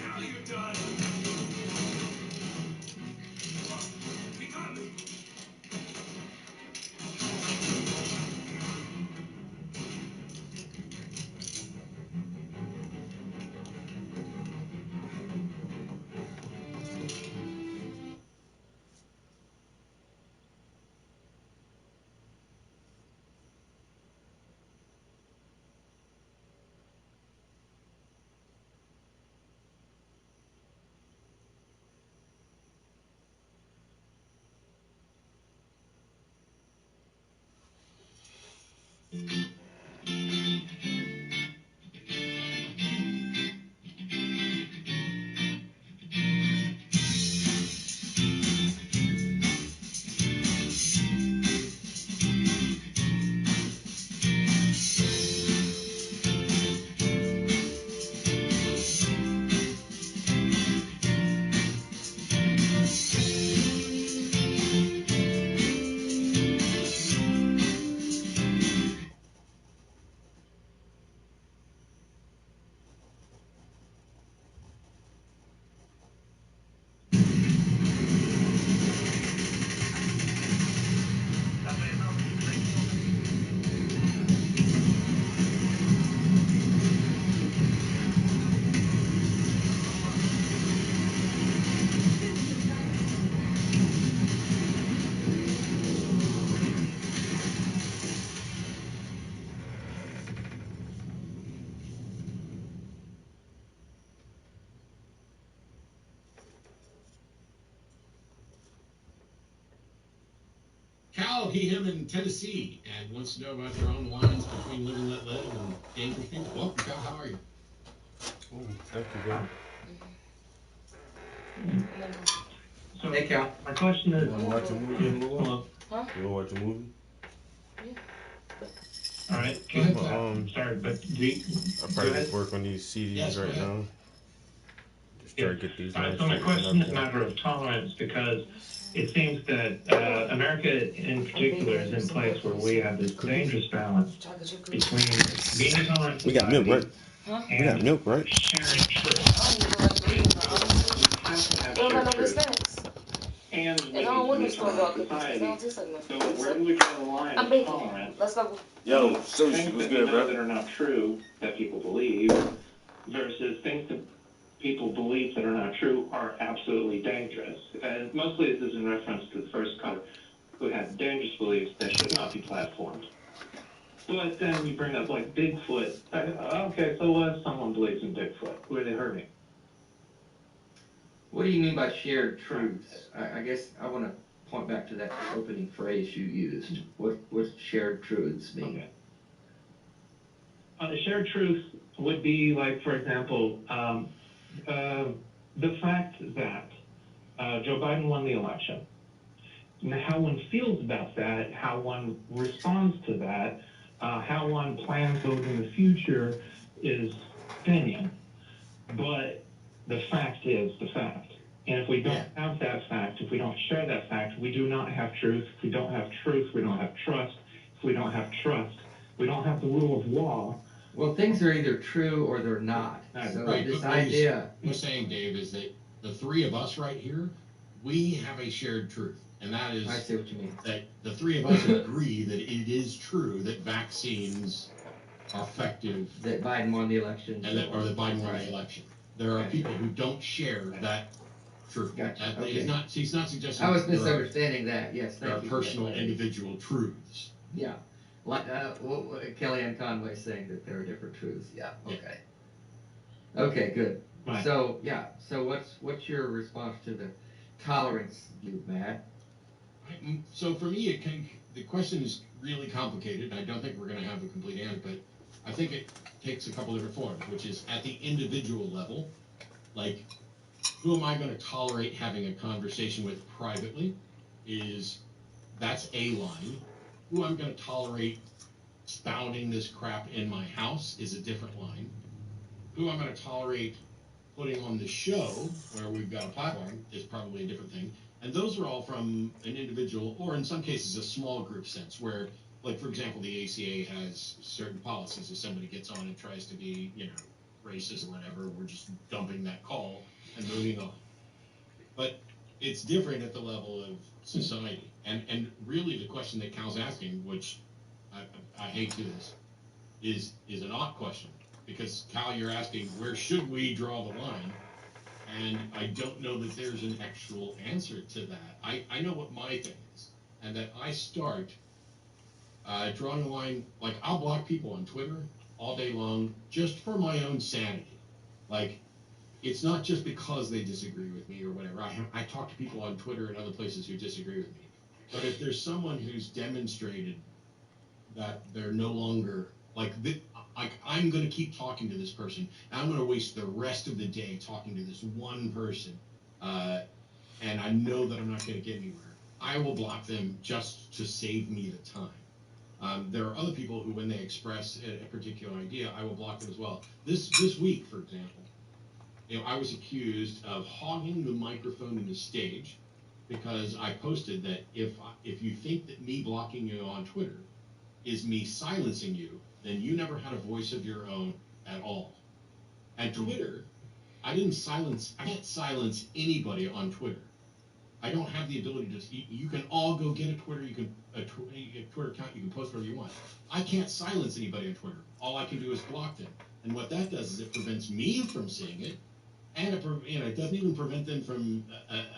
Now you're done. We got him. Cal, him in Tennessee, and wants to know about your own lines between Live and Let Live and Dangerous People. Welcome, Cal. How are you? Ooh, thank you, bro. So, hey, Cal. My question is... You want to watch a movie? Huh? You want to watch a movie? All right. Go ahead, Sorry, but I probably just work on these CDs right now. Just try to get these lines So my straight. question is a matter of tolerance, because it seems that America in particular is in a place where we have this dangerous balance between being a tolerant We got milk, right? and We got milk, right? sharing truth. They don't got no good snacks. And And I don't want no store-bought cookies because they don't taste like nothing. So where do we draw the line I'm of baking. tolerance? Let's go. Yo, so Things was that good, we know bro. that are not true that people believe versus things that people believe that are not true are absolutely dangerous. And mostly this is in reference to the first caller who had dangerous beliefs that should not be platformed. But then you bring up like Bigfoot. Okay, so what if someone believes in Bigfoot? Who are they hurting? What do you mean by shared truths? I guess I want to point back to that opening phrase you used. What shared truths mean? Okay. Shared truth would be like, for example, the fact that Joe Biden won the election. And how one feels about that, how one responds to that, how one plans those in the future is opinion. But the fact is the fact. And if we don't have that fact, if we don't share that fact, we do not have truth. If we don't have truth, we don't have trust. If we don't have trust, we don't have the rule of law. Well, things are either true or they're not. So Right. this What idea... you're saying, Dave, is that the three of us right here, we have a shared truth. And that is... I see what you mean. That the three of us agree that it is true that vaccines are effective. That Biden won the election. Or that Biden won the election. There are people who don't share that truth. Gotcha. He's not suggesting... I was misunderstanding that, yes. There are personal, individual truths. Yeah. Like Kellyanne Conway saying that there are different truths. Yeah, okay. Okay, good. Right. So, so what's your response to the tolerance view, Matt? So for me, the question is really complicated. I don't think we're going to have a complete answer, but I think it takes a couple different forms, which is at the individual level, like, who am I going to tolerate having a conversation with privately? That's a line. Who I'm going to tolerate spouting this crap in my house is a different line. Who I'm going to tolerate putting on the show, where we've got a platform, is probably a different thing. And those are all from an individual, or in some cases, a small group sense, where, like, for example, the ACA has certain policies. If somebody gets on and tries to be, racist or whatever, we're just dumping that call and moving on. But it's different at the level of society. And really the question that Cal's asking, which I hate to this, is an odd question. Because, Cal, you're asking, where should we draw the line? And I don't know that there's an actual answer to that. I know what my thing is. And that I start drawing a line, like, I'll block people on Twitter all day long just for my own sanity. Like, it's not just because they disagree with me or whatever. I talk to people on Twitter and other places who disagree with me. But if there's someone who's demonstrated that they're no longer, I'm going to keep talking to this person, and I'm going to waste the rest of the day talking to this one person, and I know that I'm not going to get anywhere, I will block them just to save me the time. There are other people who, when they express a particular idea, I will block them as well. This week, for example, I was accused of hogging the microphone and the stage because I posted that if you think that me blocking you on Twitter is me silencing you, then you never had a voice of your own at all. And Twitter, I can't silence anybody on Twitter. I don't have the ability to, you can all go get a Twitter account, you can post whatever you want. I can't silence anybody on Twitter. All I can do is block them. And what that does is it prevents me from seeing it, and it doesn't even prevent them from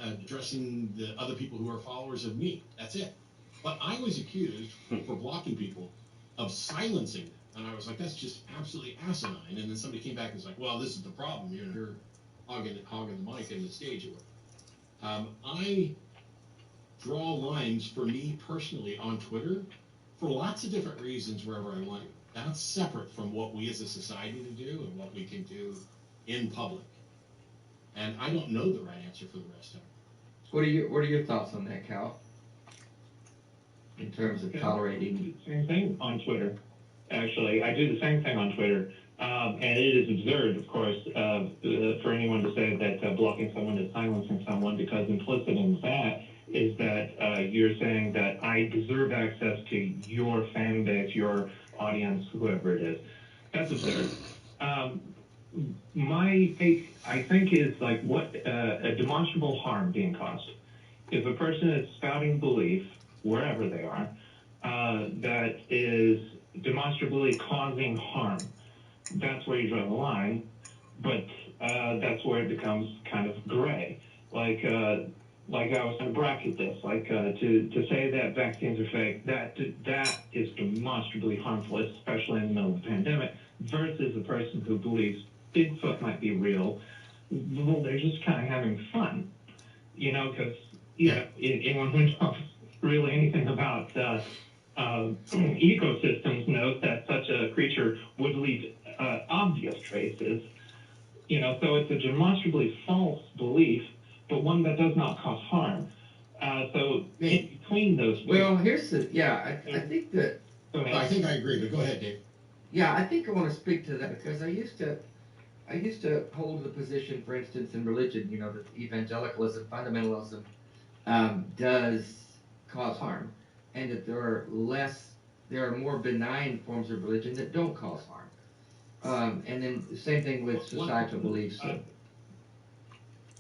addressing the other people who are followers of me. That's it. But I was accused for blocking people of silencing them. And I was like, that's just absolutely asinine. And then somebody came back and was like, well, this is the problem. You're hogging the mic and the stage. draw lines for me personally on Twitter for lots of different reasons wherever I want to. That's separate from what we as a society to do and what we can do in public. And I don't know the right answer for the rest of it. What are your thoughts on that, Cal? In terms of tolerating. Same thing on Twitter. Actually, I do the same thing on Twitter. And it is absurd, of course, for anyone to say that blocking someone is silencing someone, because implicit in that is that you're saying that I deserve access to your fan base, your audience, whoever it is. That's absurd. My take, I think, is like what a demonstrable harm being caused. If a person is spouting belief, wherever they are, that is demonstrably causing harm, that's where you draw the line, but that's where it becomes kind of gray. Like I was going to bracket this, to say that vaccines are fake, that is demonstrably harmful, especially in the middle of the pandemic, versus a person who believes Bigfoot might be real. Well, they're just kind of having fun, because anyone who knows really anything about ecosystems knows that such a creature would leave obvious traces. So it's a demonstrably false belief, but one that does not cause harm. So in between those. Well, here's the I think that. I think I agree, but go ahead, Dave. Yeah, I think I want to speak to that because I used to hold the position, for instance, in religion, that evangelicalism, fundamentalism, does cause harm, and that there are more benign forms of religion that don't cause harm. And then the same thing with societal beliefs.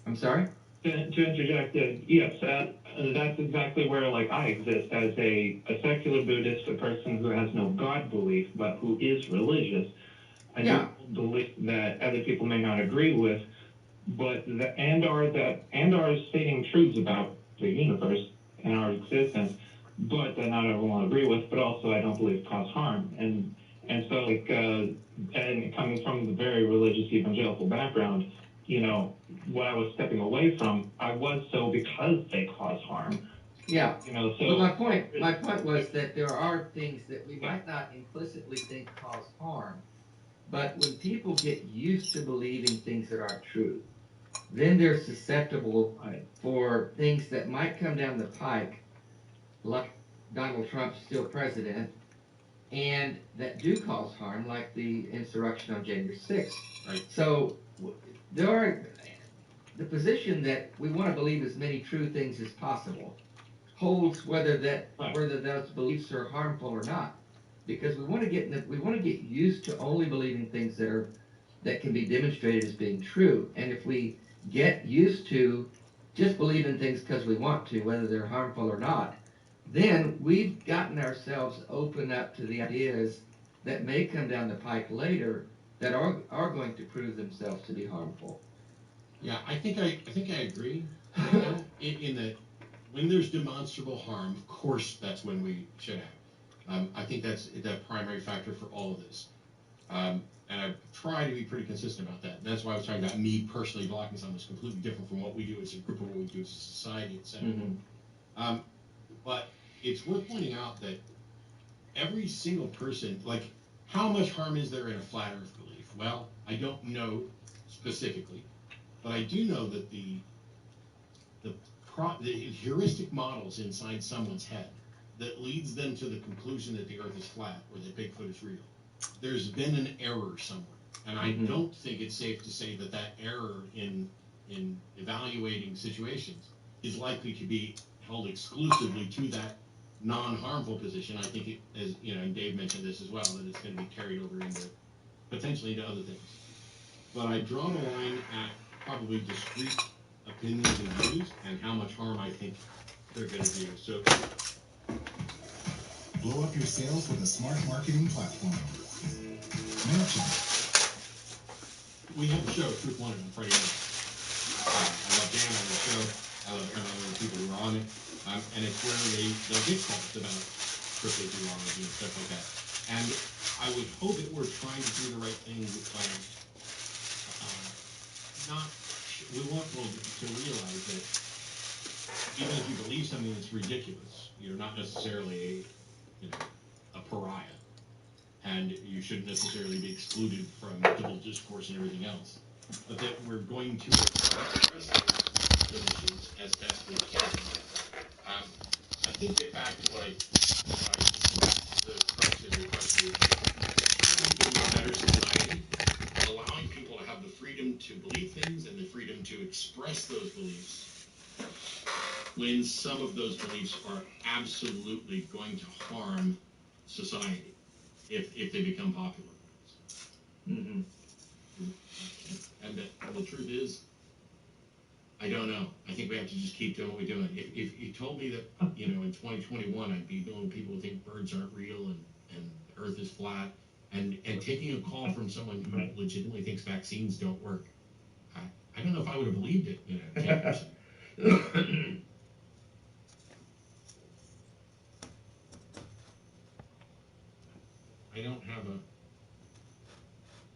I'm sorry? To interject, yes, that's exactly where I exist as a secular Buddhist, a person who has no God belief, but who is religious. I do believe that other people may not agree with, but and are stating truths about the universe and our existence, but that not everyone will agree with, but also I don't believe cause harm. And so and coming from the very religious evangelical background, what I was stepping away from, I was so because they cause harm. Yeah. So but my point was that there are things that we might not implicitly think cause harm, but when people get used to believing things that aren't true, then they're susceptible for things that might come down the pike, like Donald Trump's still president, and that do cause harm, like the insurrection on January 6th. Right. So the position that we want to believe as many true things as possible holds whether those beliefs are harmful or not, because we want to get used to only believing things that can be demonstrated as being true. And if we get used to just believing things because we want to, whether they're harmful or not, then we've gotten ourselves open up to the ideas that may come down the pike later that are going to prove themselves to be harmful. Yeah, I think I agree. In that, when there's demonstrable harm, of course, that's when we should act. I think that's the primary factor for all of this. And I try to be pretty consistent about that. That's why I was talking about me personally blocking something that's completely different from what we do as a group or what we do as a society, etc. Mm-hmm. But it's worth pointing out that every single person, how much harm is there in a flat Earth belief? Well, I don't know specifically, but I do know that the heuristic models inside someone's head that leads them to the conclusion that the Earth is flat or that Bigfoot is real, there's been an error somewhere. And I don't think it's safe to say that error in evaluating situations is likely to be held exclusively to that non-harmful position. I think and Dave mentioned this as well, that it's going to be carried over potentially into other things. But I draw the line at probably discrete opinions and views and how much harm I think they're going to do. So, blow up your sales with a smart marketing platform. MailChimp. We have a show, Truth Wanted, on Friday night. I love Dan on the show. I love kind of other people who are on it. And it's where they'll get calls about cryptozoology and stuff like that. And I would hope that we're trying to do the right thing we want people to realize that even if you believe something that's ridiculous, you're not necessarily a pariah, and you shouldn't necessarily be excluded from civil discourse and everything else. But that we're going to address those issues as best we can. I think get back to what the crux of your question is, trying to build a better society, allowing people to have the freedom to believe things and the freedom to express those beliefs, when some of those beliefs are absolutely going to harm society if they become popular. Mm-hmm. And the truth is, I don't know. I think we have to just keep doing what we're doing. If you told me that, in 2021, I'd be doing people who think birds aren't real and Earth is flat, and taking a call from someone who legitimately thinks vaccines don't work, I don't know if I would have believed it 10 years ago.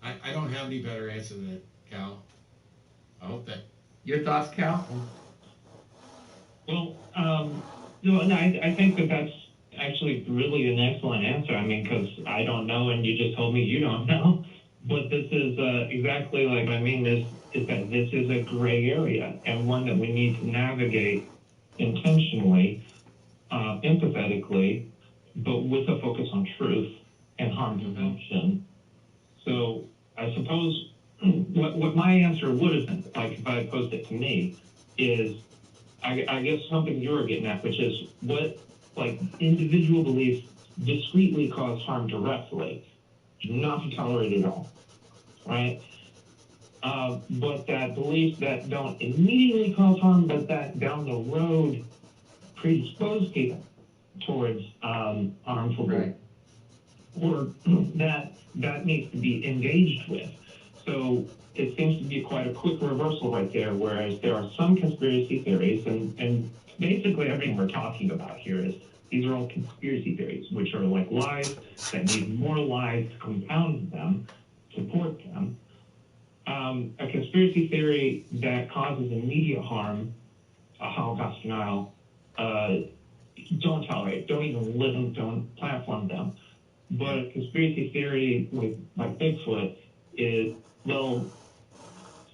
I don't have any better answer than that, Cal. I hope that. Your thoughts, Cal? Well, no, I think that's actually really an excellent answer. I mean, because I don't know, and you just told me you don't know. But this is exactly like I mean. Is that this is a gray area, and one that we need to navigate intentionally, empathetically, but with a focus on truth and harm prevention. So I suppose what my answer would have been, like if I had posed it to me, is I guess something you were getting at, which is what like individual beliefs discreetly cause harm directly, not to tolerate at all, right? But that beliefs that don't immediately cause harm, but that down the road predispose people towards harmful beliefs, or that needs to be engaged with. So it seems to be quite a quick reversal right there, whereas there are some conspiracy theories, and basically everything we're talking about here is these are all conspiracy theories, which are like lies that need more lies to compound them, support them. A conspiracy theory that causes immediate harm, a Holocaust denial, don't tolerate, don't even listen, don't platform them. But a conspiracy theory like Bigfoot is, they'll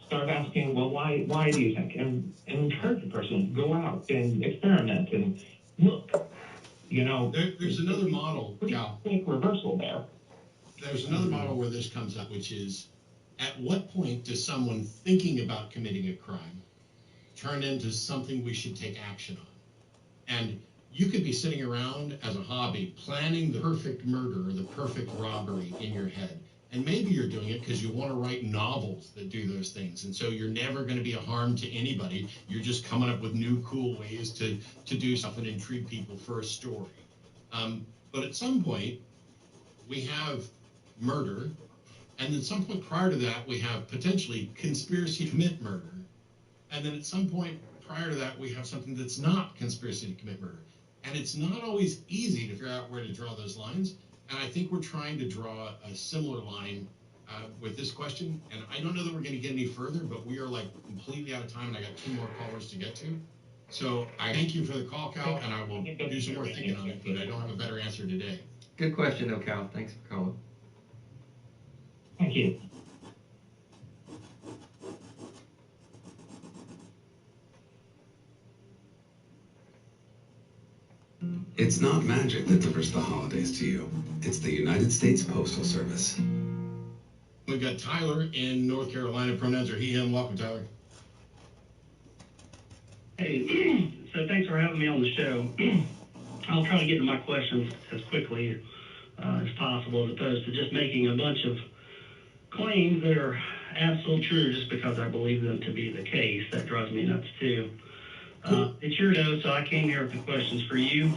start asking, well, why do you think? And encourage the person to go out and experiment and look. There's another model, Cal. Quick reversal there. There's another model where this comes up, which is, at what point does someone thinking about committing a crime turn into something we should take action on? And you could be sitting around as a hobby planning the perfect murder or the perfect robbery in your head. And maybe you're doing it because you want to write novels that do those things. And so you're never going to be a harm to anybody. You're just coming up with new, cool ways to do something and intrigue people for a story. But at some point, we have murder. And at some point prior to that, we have potentially conspiracy to commit murder. And then at some point prior to that, we have something that's not conspiracy to commit murder. And it's not always easy to figure out where to draw those lines. And I think we're trying to draw a similar line with this question. And I don't know that we're going to get any further, but we are like completely out of time, and I got 2 more callers to get to. So I thank you for the call, Cal, and I will do some more thinking on it, but I don't have a better answer today. Good question, though, Cal. Thanks for calling. Thank you. It's not magic that delivers the holidays to you. It's the United States Postal Service. We've got Tyler in North Carolina. Pronouns are he, him. Welcome, Tyler. Hey, so thanks for having me on the show. I'll try to get to my questions as quickly as possible, as opposed to just making a bunch of claims that are absolutely true just because I believe them to be the case. That drives me nuts, too. It's your show, so I came here with the questions for you.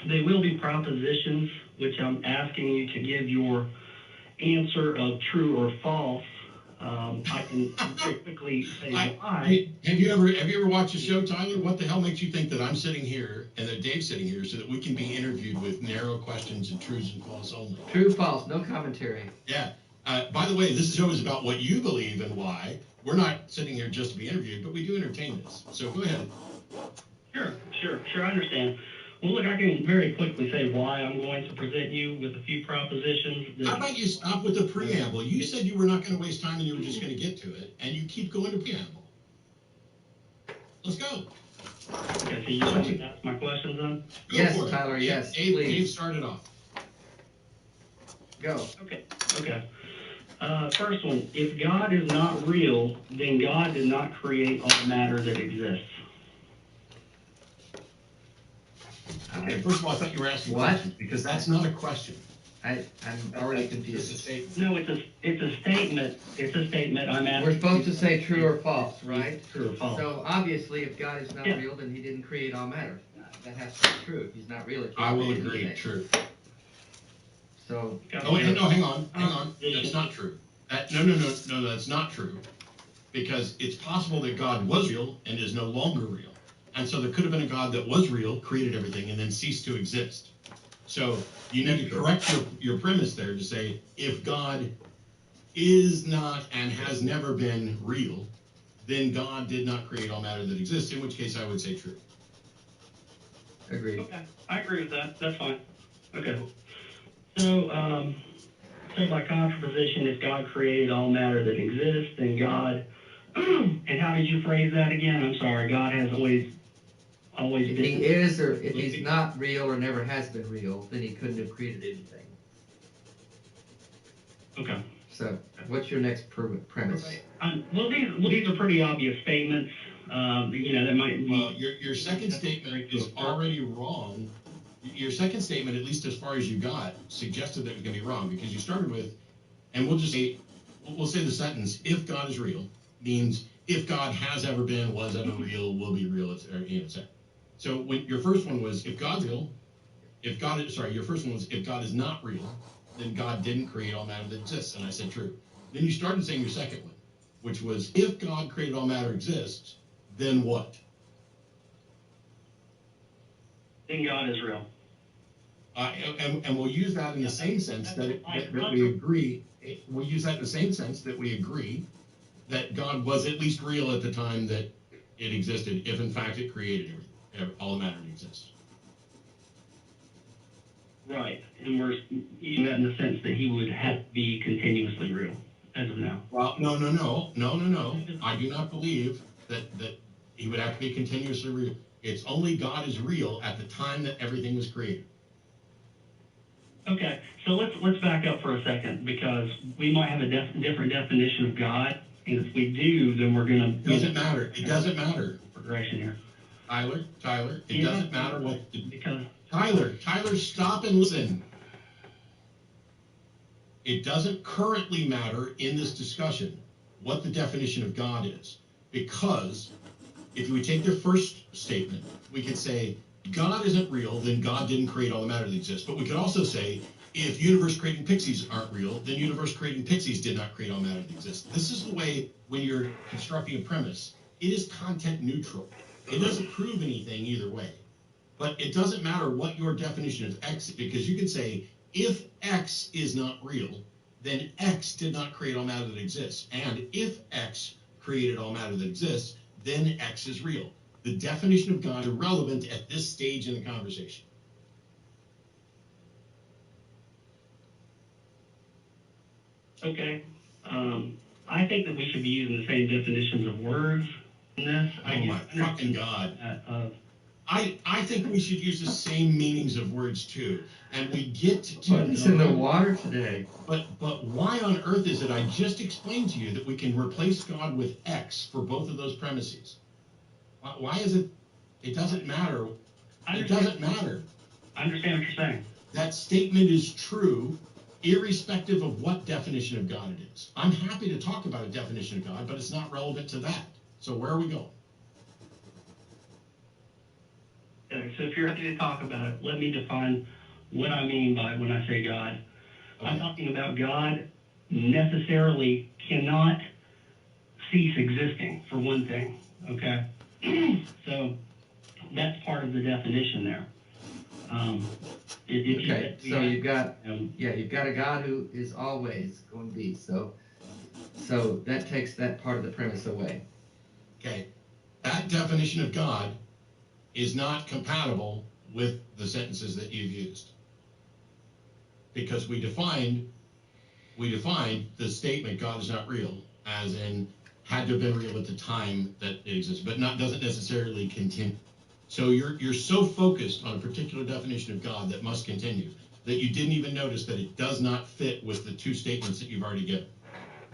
They will be propositions, which I'm asking you to give your answer of true or false. I can very quickly say why. Have you ever watched a show, Tyler? What the hell makes you think that I'm sitting here and that Dave's sitting here so that we can be interviewed with narrow questions and truths and false only? True, false, no commentary. Yeah. By the way, this show is about what you believe and why. we're not sitting here just to be interviewed, but we do entertain this. So go ahead. Sure, I understand. Well, look, I can very quickly say why I'm going to present you with a few propositions. How about you stop with the preamble? You said you were not going to waste time and you were just going to get to it, and you keep going to preamble. Let's go. Okay, so you want me to ask my questions then? Yes, Tyler, yes, Dave started off. Go. Okay. First one, if God is not real, then God did not create all the matter that exists. Okay, first of all, I thought you were asking What? questions, because that's not a question. I'm already confused. It's a statement. No, it's a statement. It's a statement. I'm asking. We're supposed to say true or false, right? True or false. So obviously, if God is not Yeah. real, then He didn't create all matter. That has to be true. If He's not real, it I can't will create agree. anything. True. So. Oh, wait, no, hang on. That's not true. No, that's not true. Because it's possible that God was real and is no longer real. And so there could have been a God that was real, created everything, and then ceased to exist. So you need to correct your premise there to say, if God is not and has never been real, then God did not create all matter that exists, in which case I would say true. Agreed. Okay, I agree with that. That's fine. Okay. So, so by contraposition, if God created all matter that exists, then God, and how did you phrase that again? I'm sorry. God has always If been. He is, or if He's not real or never has been real, then He couldn't have created anything. Okay. So, what's your next premise? Well, these are pretty obvious statements. That might be. Well, your second statement is already wrong. Your second statement, at least as far as you got, suggested that it was going to be wrong, because you started with, and we'll say the sentence, if God is real, means if God has ever been, was ever real, will be real, etc. So when your first one was, if God's real, your first one was, if God is not real, then God didn't create all matter that exists, and I said true. Then you started saying your second one, which was, if God created all matter exists, then what? Then God is real. And we'll use that in the same sense that we agree. We'll use that in the same sense that we agree that God was at least real at the time that it existed, if in fact it created all the matter that exists. Right, and we're using that in the sense that He would have to be continuously real as of now. Well, no. I do not believe that He would have to be continuously real. It's only God is real at the time that everything was created. Okay, so let's back up for a second, because we might have a different definition of God, and if we do, then we're gonna. It doesn't matter. It doesn't matter. Progression here. Tyler. It doesn't matter what. Because. Tyler, stop and listen. It doesn't currently matter in this discussion what the definition of God is, because if we take the first statement, we could say God isn't real, then God didn't create all the matter that exists. But we could also say, if universe-creating pixies aren't real, then universe-creating pixies did not create all matter that exists. This is the way, when you're constructing a premise, it is content neutral. It doesn't prove anything either way. But it doesn't matter what your definition of X is, because you can say, if X is not real, then X did not create all matter that exists. And if X created all matter that exists, then X is real. The definition of God is irrelevant at this stage in the conversation. Okay. I think that we should be using the same definitions of words in this. Oh my fucking God. I think we should use the same meanings of words too. And we get to What is in the water today? But why on earth is it I just explained to you that we can replace God with X for both of those premises? Why is it? It doesn't matter. It doesn't matter. I understand what you're saying. That statement is true, irrespective of what definition of God it is. I'm happy to talk about a definition of God, but it's not relevant to that. So where are we going? Okay, so if you're happy to talk about it, let me define what I mean by when I say God. Okay. I'm talking about God necessarily cannot cease existing, for one thing, okay? So that's part of the definition there. Okay, so you've got you've got a God who is always going to be. So So that takes that part of the premise away. Okay, that definition of God is not compatible with the sentences that you've used, because we defined the statement "God is not real" as in had to have been real at the time that it exists, but doesn't necessarily continue. So you're so focused on a particular definition of God that must continue that you didn't even notice that it does not fit with the two statements that you've already given.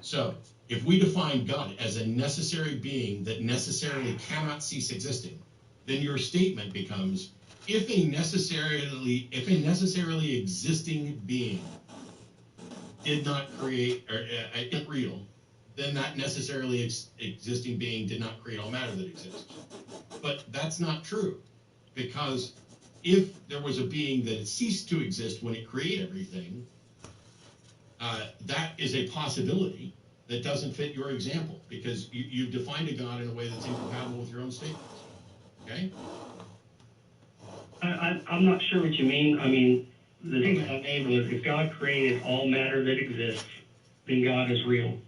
So if we define God as a necessary being that necessarily cannot cease existing, then your statement becomes, if a necessarily existing being did not create or isn't real, then that necessarily existing being did not create all matter that exists. But that's not true, because if there was a being that had ceased to exist when it created everything, that is a possibility that doesn't fit your example, because you've defined a God in a way that's incompatible with your own statements. Okay? I'm not sure what you mean. I mean, the statement I made was, if God created all matter that exists, then God is real.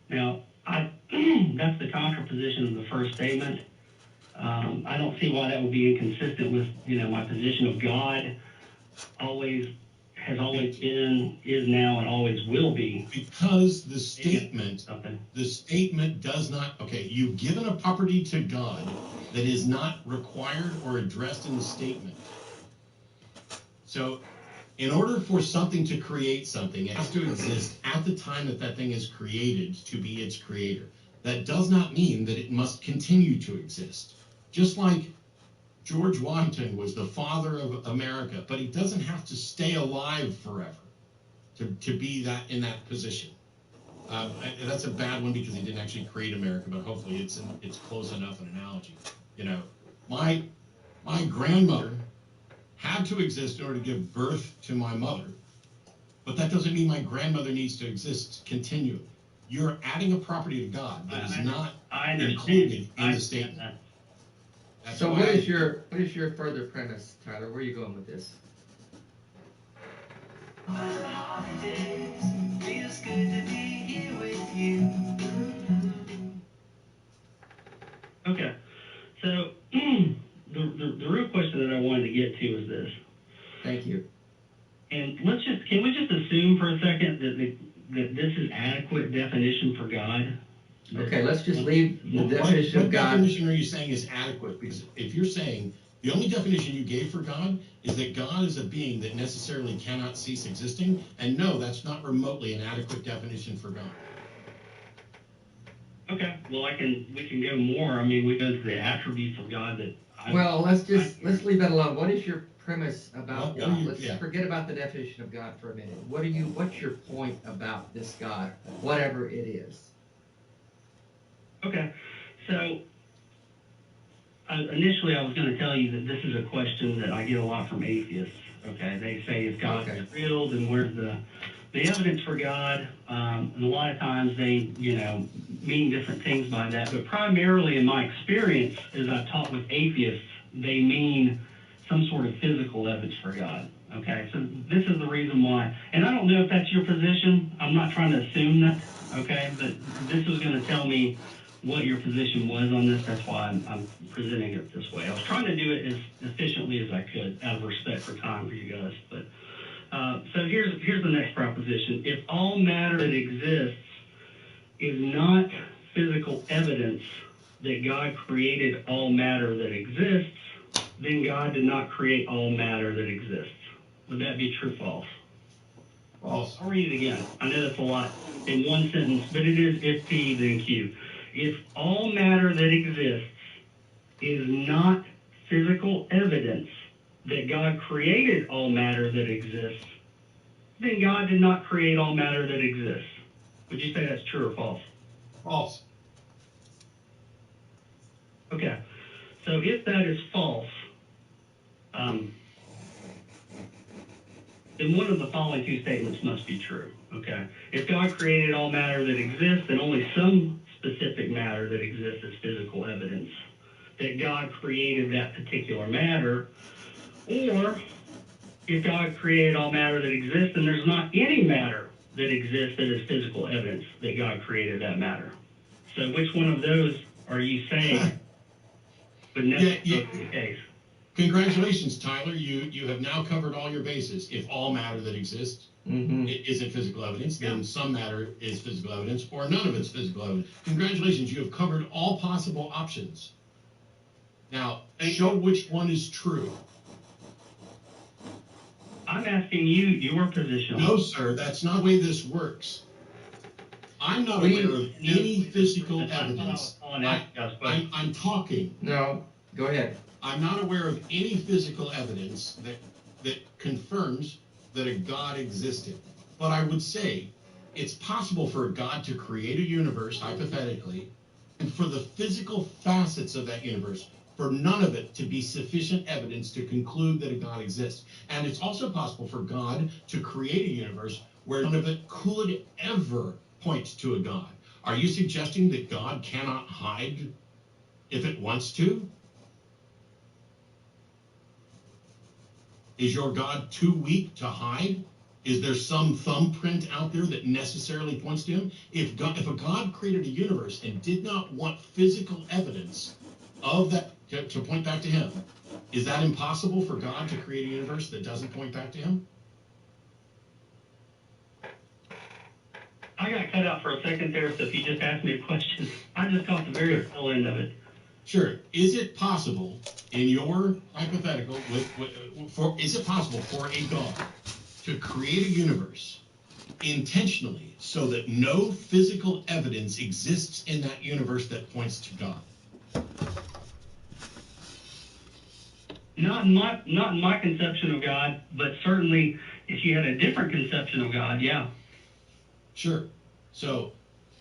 Now, that's the contraposition of the first statement. I don't see why that would be inconsistent with, my position of God has always been, is now, and always will be. Because the statement does not, okay, you've given a property to God that is not required or addressed in the statement. So in order for something to create something, it has to exist at the time that that thing is created to be its creator. That does not mean that it must continue to exist. Just like George Washington was the father of America, but he doesn't have to stay alive forever to be that in that position. That's a bad one because he didn't actually create America, but hopefully it's close enough an analogy. My grandmother had to exist in order to give birth to my mother, but that doesn't mean my grandmother needs to exist continually. You're adding a property to God that is not included in the statement. So what is your further premise, Tyler? Where are you going with this? Feels good to be here with you. Okay, so the real question that I wanted to get to is this. Thank you. And can we just assume for a second that this is adequate definition for God? Okay, let's just leave the definition of God. What definition are you saying is adequate? Because if you're saying the only definition you gave for God is that God is a being that necessarily cannot cease existing, and no, that's not remotely an adequate definition for God. Okay, well, we can go more. I mean, we go to the attributes of God that. Let's leave that alone. What is your premise about God? Let's yeah. forget about the definition of God for a minute. What's your point about this God, whatever it is? Okay, so initially I was going to tell you that this is a question that I get a lot from atheists. Okay, they say, if God is real, then where's the evidence for God? And a lot of times they, mean different things by that. But primarily in my experience, as I've talked with atheists, they mean some sort of physical evidence for God. Okay, so this is the reason why. And I don't know if that's your position. I'm not trying to assume that. Okay, but this was going to tell me what your position was on this. That's why I'm presenting it this way. I was trying to do it as efficiently as I could out of respect for time for you guys. But so here's the next proposition. If all matter that exists is not physical evidence that God created all matter that exists, then God did not create all matter that exists. Would that be true or false? False. I'll read it again. I know that's a lot in one sentence, but it is if P, then Q. If all matter that exists is not physical evidence that God created all matter that exists, then God did not create all matter that exists. Would you say that's true or false? False. Okay. So if that is false, then one of the following two statements must be true. Okay. If God created all matter that exists, then only some specific matter that exists is physical evidence that God created that particular matter. Or if God created all matter that exists, then there's not any matter that exists that is physical evidence that God created that matter. So which one of those are you saying would necessarily be the case? Congratulations, Tyler. You have now covered all your bases. If all matter that exists isn't physical evidence, then some matter is physical evidence, or none of it's physical evidence. Congratulations, you have covered all possible options. Now, show which one is true. I'm asking you your position. No, sir, that's not the way this works. I'm not aware of any physical evidence. I'm talking. No, go ahead. I'm not aware of any physical evidence that confirms that a God existed. But I would say it's possible for a God to create a universe, hypothetically, and for the physical facets of that universe, for none of it to be sufficient evidence to conclude that a God exists. And it's also possible for God to create a universe where none of it could ever point to a God. Are you suggesting that God cannot hide if it wants to? Is your God too weak to hide? Is there some thumbprint out there that necessarily points to him? If a God created a universe and did not want physical evidence of that to point back to him, is that impossible for God to create a universe that doesn't point back to him? I got cut out for a second there, so if you just asked me a question, I just caught the very tail end of it. Sure. Is it possible, in your hypothetical, is it possible for a God to create a universe intentionally so that no physical evidence exists in that universe that points to God? Not in my conception of God, but certainly if you had a different conception of God, yeah. Sure. So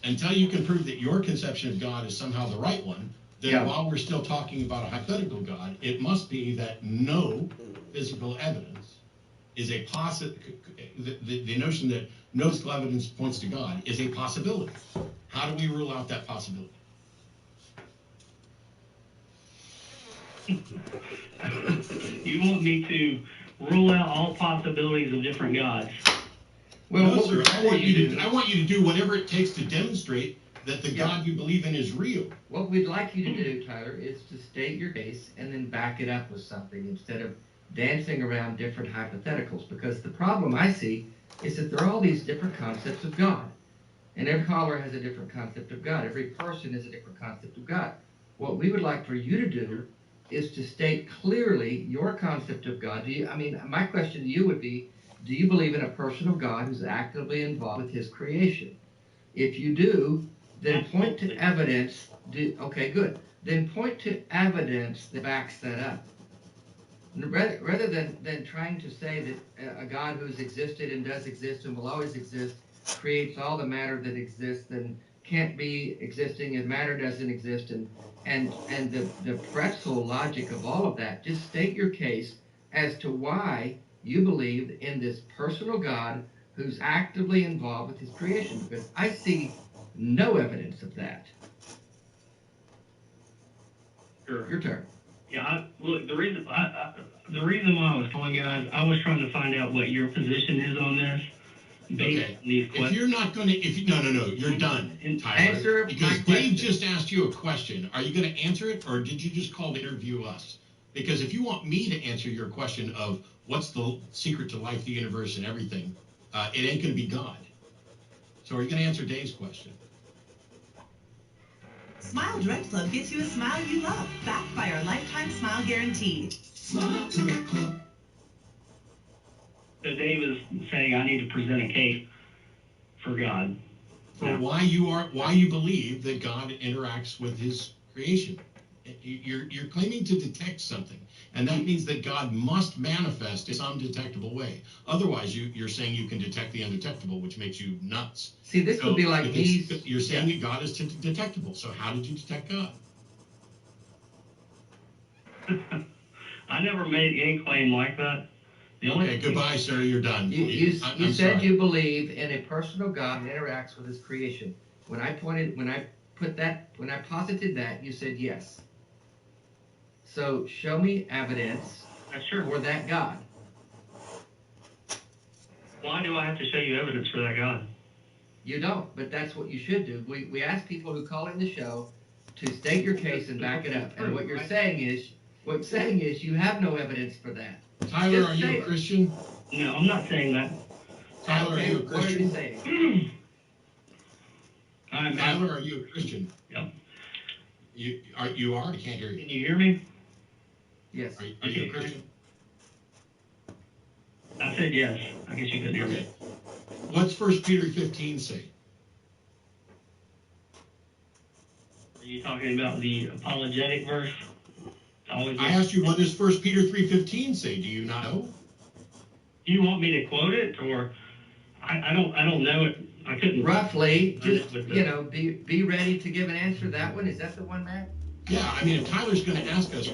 until you can prove that your conception of God is somehow the right one, then while we're still talking about a hypothetical God, it must be that no physical evidence is a the notion that no physical evidence points to God is a possibility. How do we rule out that possibility? You want me to rule out all possibilities of different gods? Well, no, sir. I want you to do whatever it takes to demonstrate that the God you believe in is real. What we'd like you to do, Tyler, is to state your case and then back it up with something instead of dancing around different hypotheticals. Because the problem I see is that there are all these different concepts of God. And every caller has a different concept of God. Every person has a different concept of God. What we would like for you to do is to state clearly your concept of God. My question to you would be, do you believe in a personal God who's actively involved with his creation? If you do, then point to evidence. Okay, good. Then point to evidence that backs that up. Rather than trying to say that a God who's existed and does exist and will always exist creates all the matter that exists and can't be existing and matter doesn't exist and the pretzel logic of all of that, just state your case as to why you believe in this personal God who's actively involved with his creation, because I see no evidence of that. Sure. Your turn. Yeah, look, the reason why I was calling, guys, I was trying to find out what your position is on this. Okay. If you're not going to, no, you're done, Tyler. Answer because Dave just asked you a question. Are you going to answer it, or did you just call to interview us? Because if you want me to answer your question of what's the secret to life, the universe, and everything, it ain't going to be God. So are you going to answer Dave's question? Smile Direct Club gets you a smile you love, backed by our lifetime smile guarantee. Smile Direct Club. So Dave is saying I need to present a case for God. For why you believe that God interacts with his creation. You're claiming to detect something, and that means that God must manifest in some detectable way. Otherwise, you're saying you can detect the undetectable, which makes you nuts. See, this would be like these. You're saying that God is detectable. So how did you detect God? I never made any claim like that. Okay, goodbye, sir. You're done. You said you believe in a personal God that interacts with his creation. When I posited that, you said yes. So show me evidence for that God. Why do I have to show you evidence for that God? You don't, but that's what you should do. We ask people who call in the show to state your case and back it up. And what you're saying is you have no evidence for that. Tyler, Just are you say a it. Christian? No, I'm not saying that. Tyler, are you a What are you Christian? saying? Tyler, are you a Christian? Yep. You are? I can't hear you. Can you hear me? Yes. Are you a Christian? I said yes. I guess you couldn't hear me. What's 1 Peter 15 say? Are you talking about the apologetic verse? I asked you, what does 1 Peter 3:15 say? Do you not know? Do you want me to quote it, or I don't know it. I couldn't. Roughly, just be ready to give an answer to that one. Is that the one, Matt? Yeah, I mean, if Tyler's going to ask us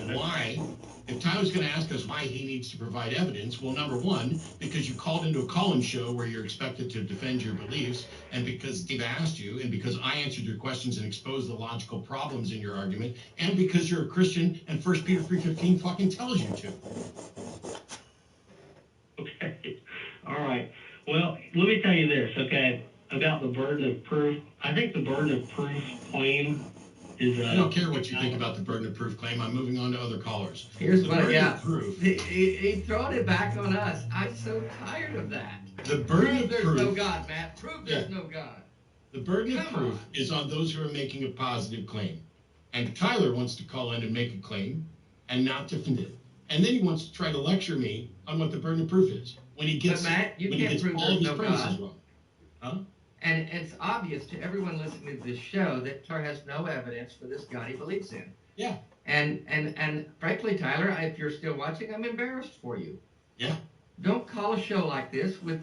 why he needs to provide evidence, well, number one, because you called into a call-in show where you're expected to defend your beliefs, and because Dave asked you, and because I answered your questions and exposed the logical problems in your argument, and because you're a Christian and 1 Peter 3:15 fucking tells you to. Okay. All right. Well, let me tell you this, okay, about the burden of proof. I think the burden of proof claim is. I don't care what you think about the burden of proof claim. I'm moving on to other callers. Here's the what, burden yeah. of proof. He throwing it back on us. I'm so tired of that. The burden of there's proof. no God, Matt. Prove there's no God. The burden of proof is on those who are making a positive claim. And Tyler wants to call in and make a claim and not defend it. And then he wants to try to lecture me on what the burden of proof is when he gets, But Matt, you when he can't gets prove all of there's his no premises God. wrong. Huh? And it's obvious to everyone listening to this show that Tyler has no evidence for this God he believes in. Yeah. And frankly, Tyler, if you're still watching, I'm embarrassed for you. Yeah. Don't call a show like this with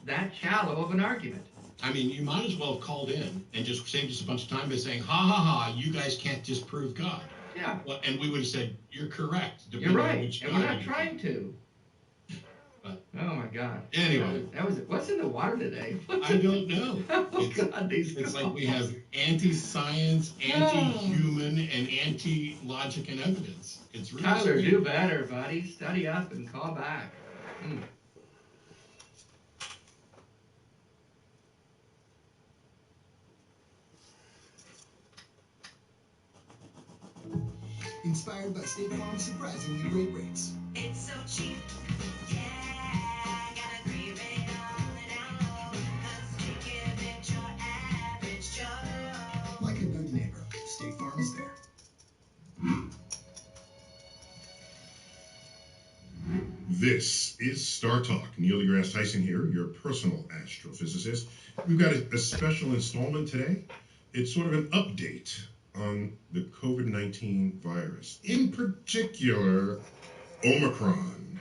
that shallow of an argument. I mean, you might as well have called in and just saved us a bunch of time by saying, ha ha ha, you guys can't disprove God. Yeah. Well, and we would have said, you're correct. You're depending on right. which And God we're not you trying to. But, oh my God. Anyway. That was what's in the water today? I don't know. Oh God, It's like we have anti-science, anti-human, and anti-logic and evidence. It's really Tyler, sweet. do better, buddy. Study up and call back. Inspired by State Farm's surprisingly great rates. It's so cheap. Yeah, got a great rate on the down low. 'Cause we give it your average Joe. Like a good neighbor, State Farm is there. This is Star Talk. Neil deGrasse Tyson here, your personal astrophysicist. We've got a special installment today. It's sort of an update on the COVID-19 virus. In particular, Omicron.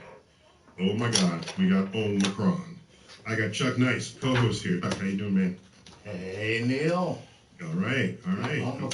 Oh my God, we got Omicron. I got Chuck Nice, co-host here. Chuck, how you doing, man? Hey, Neil. All right, all right.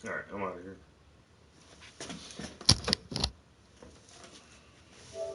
All right, I'm out of here.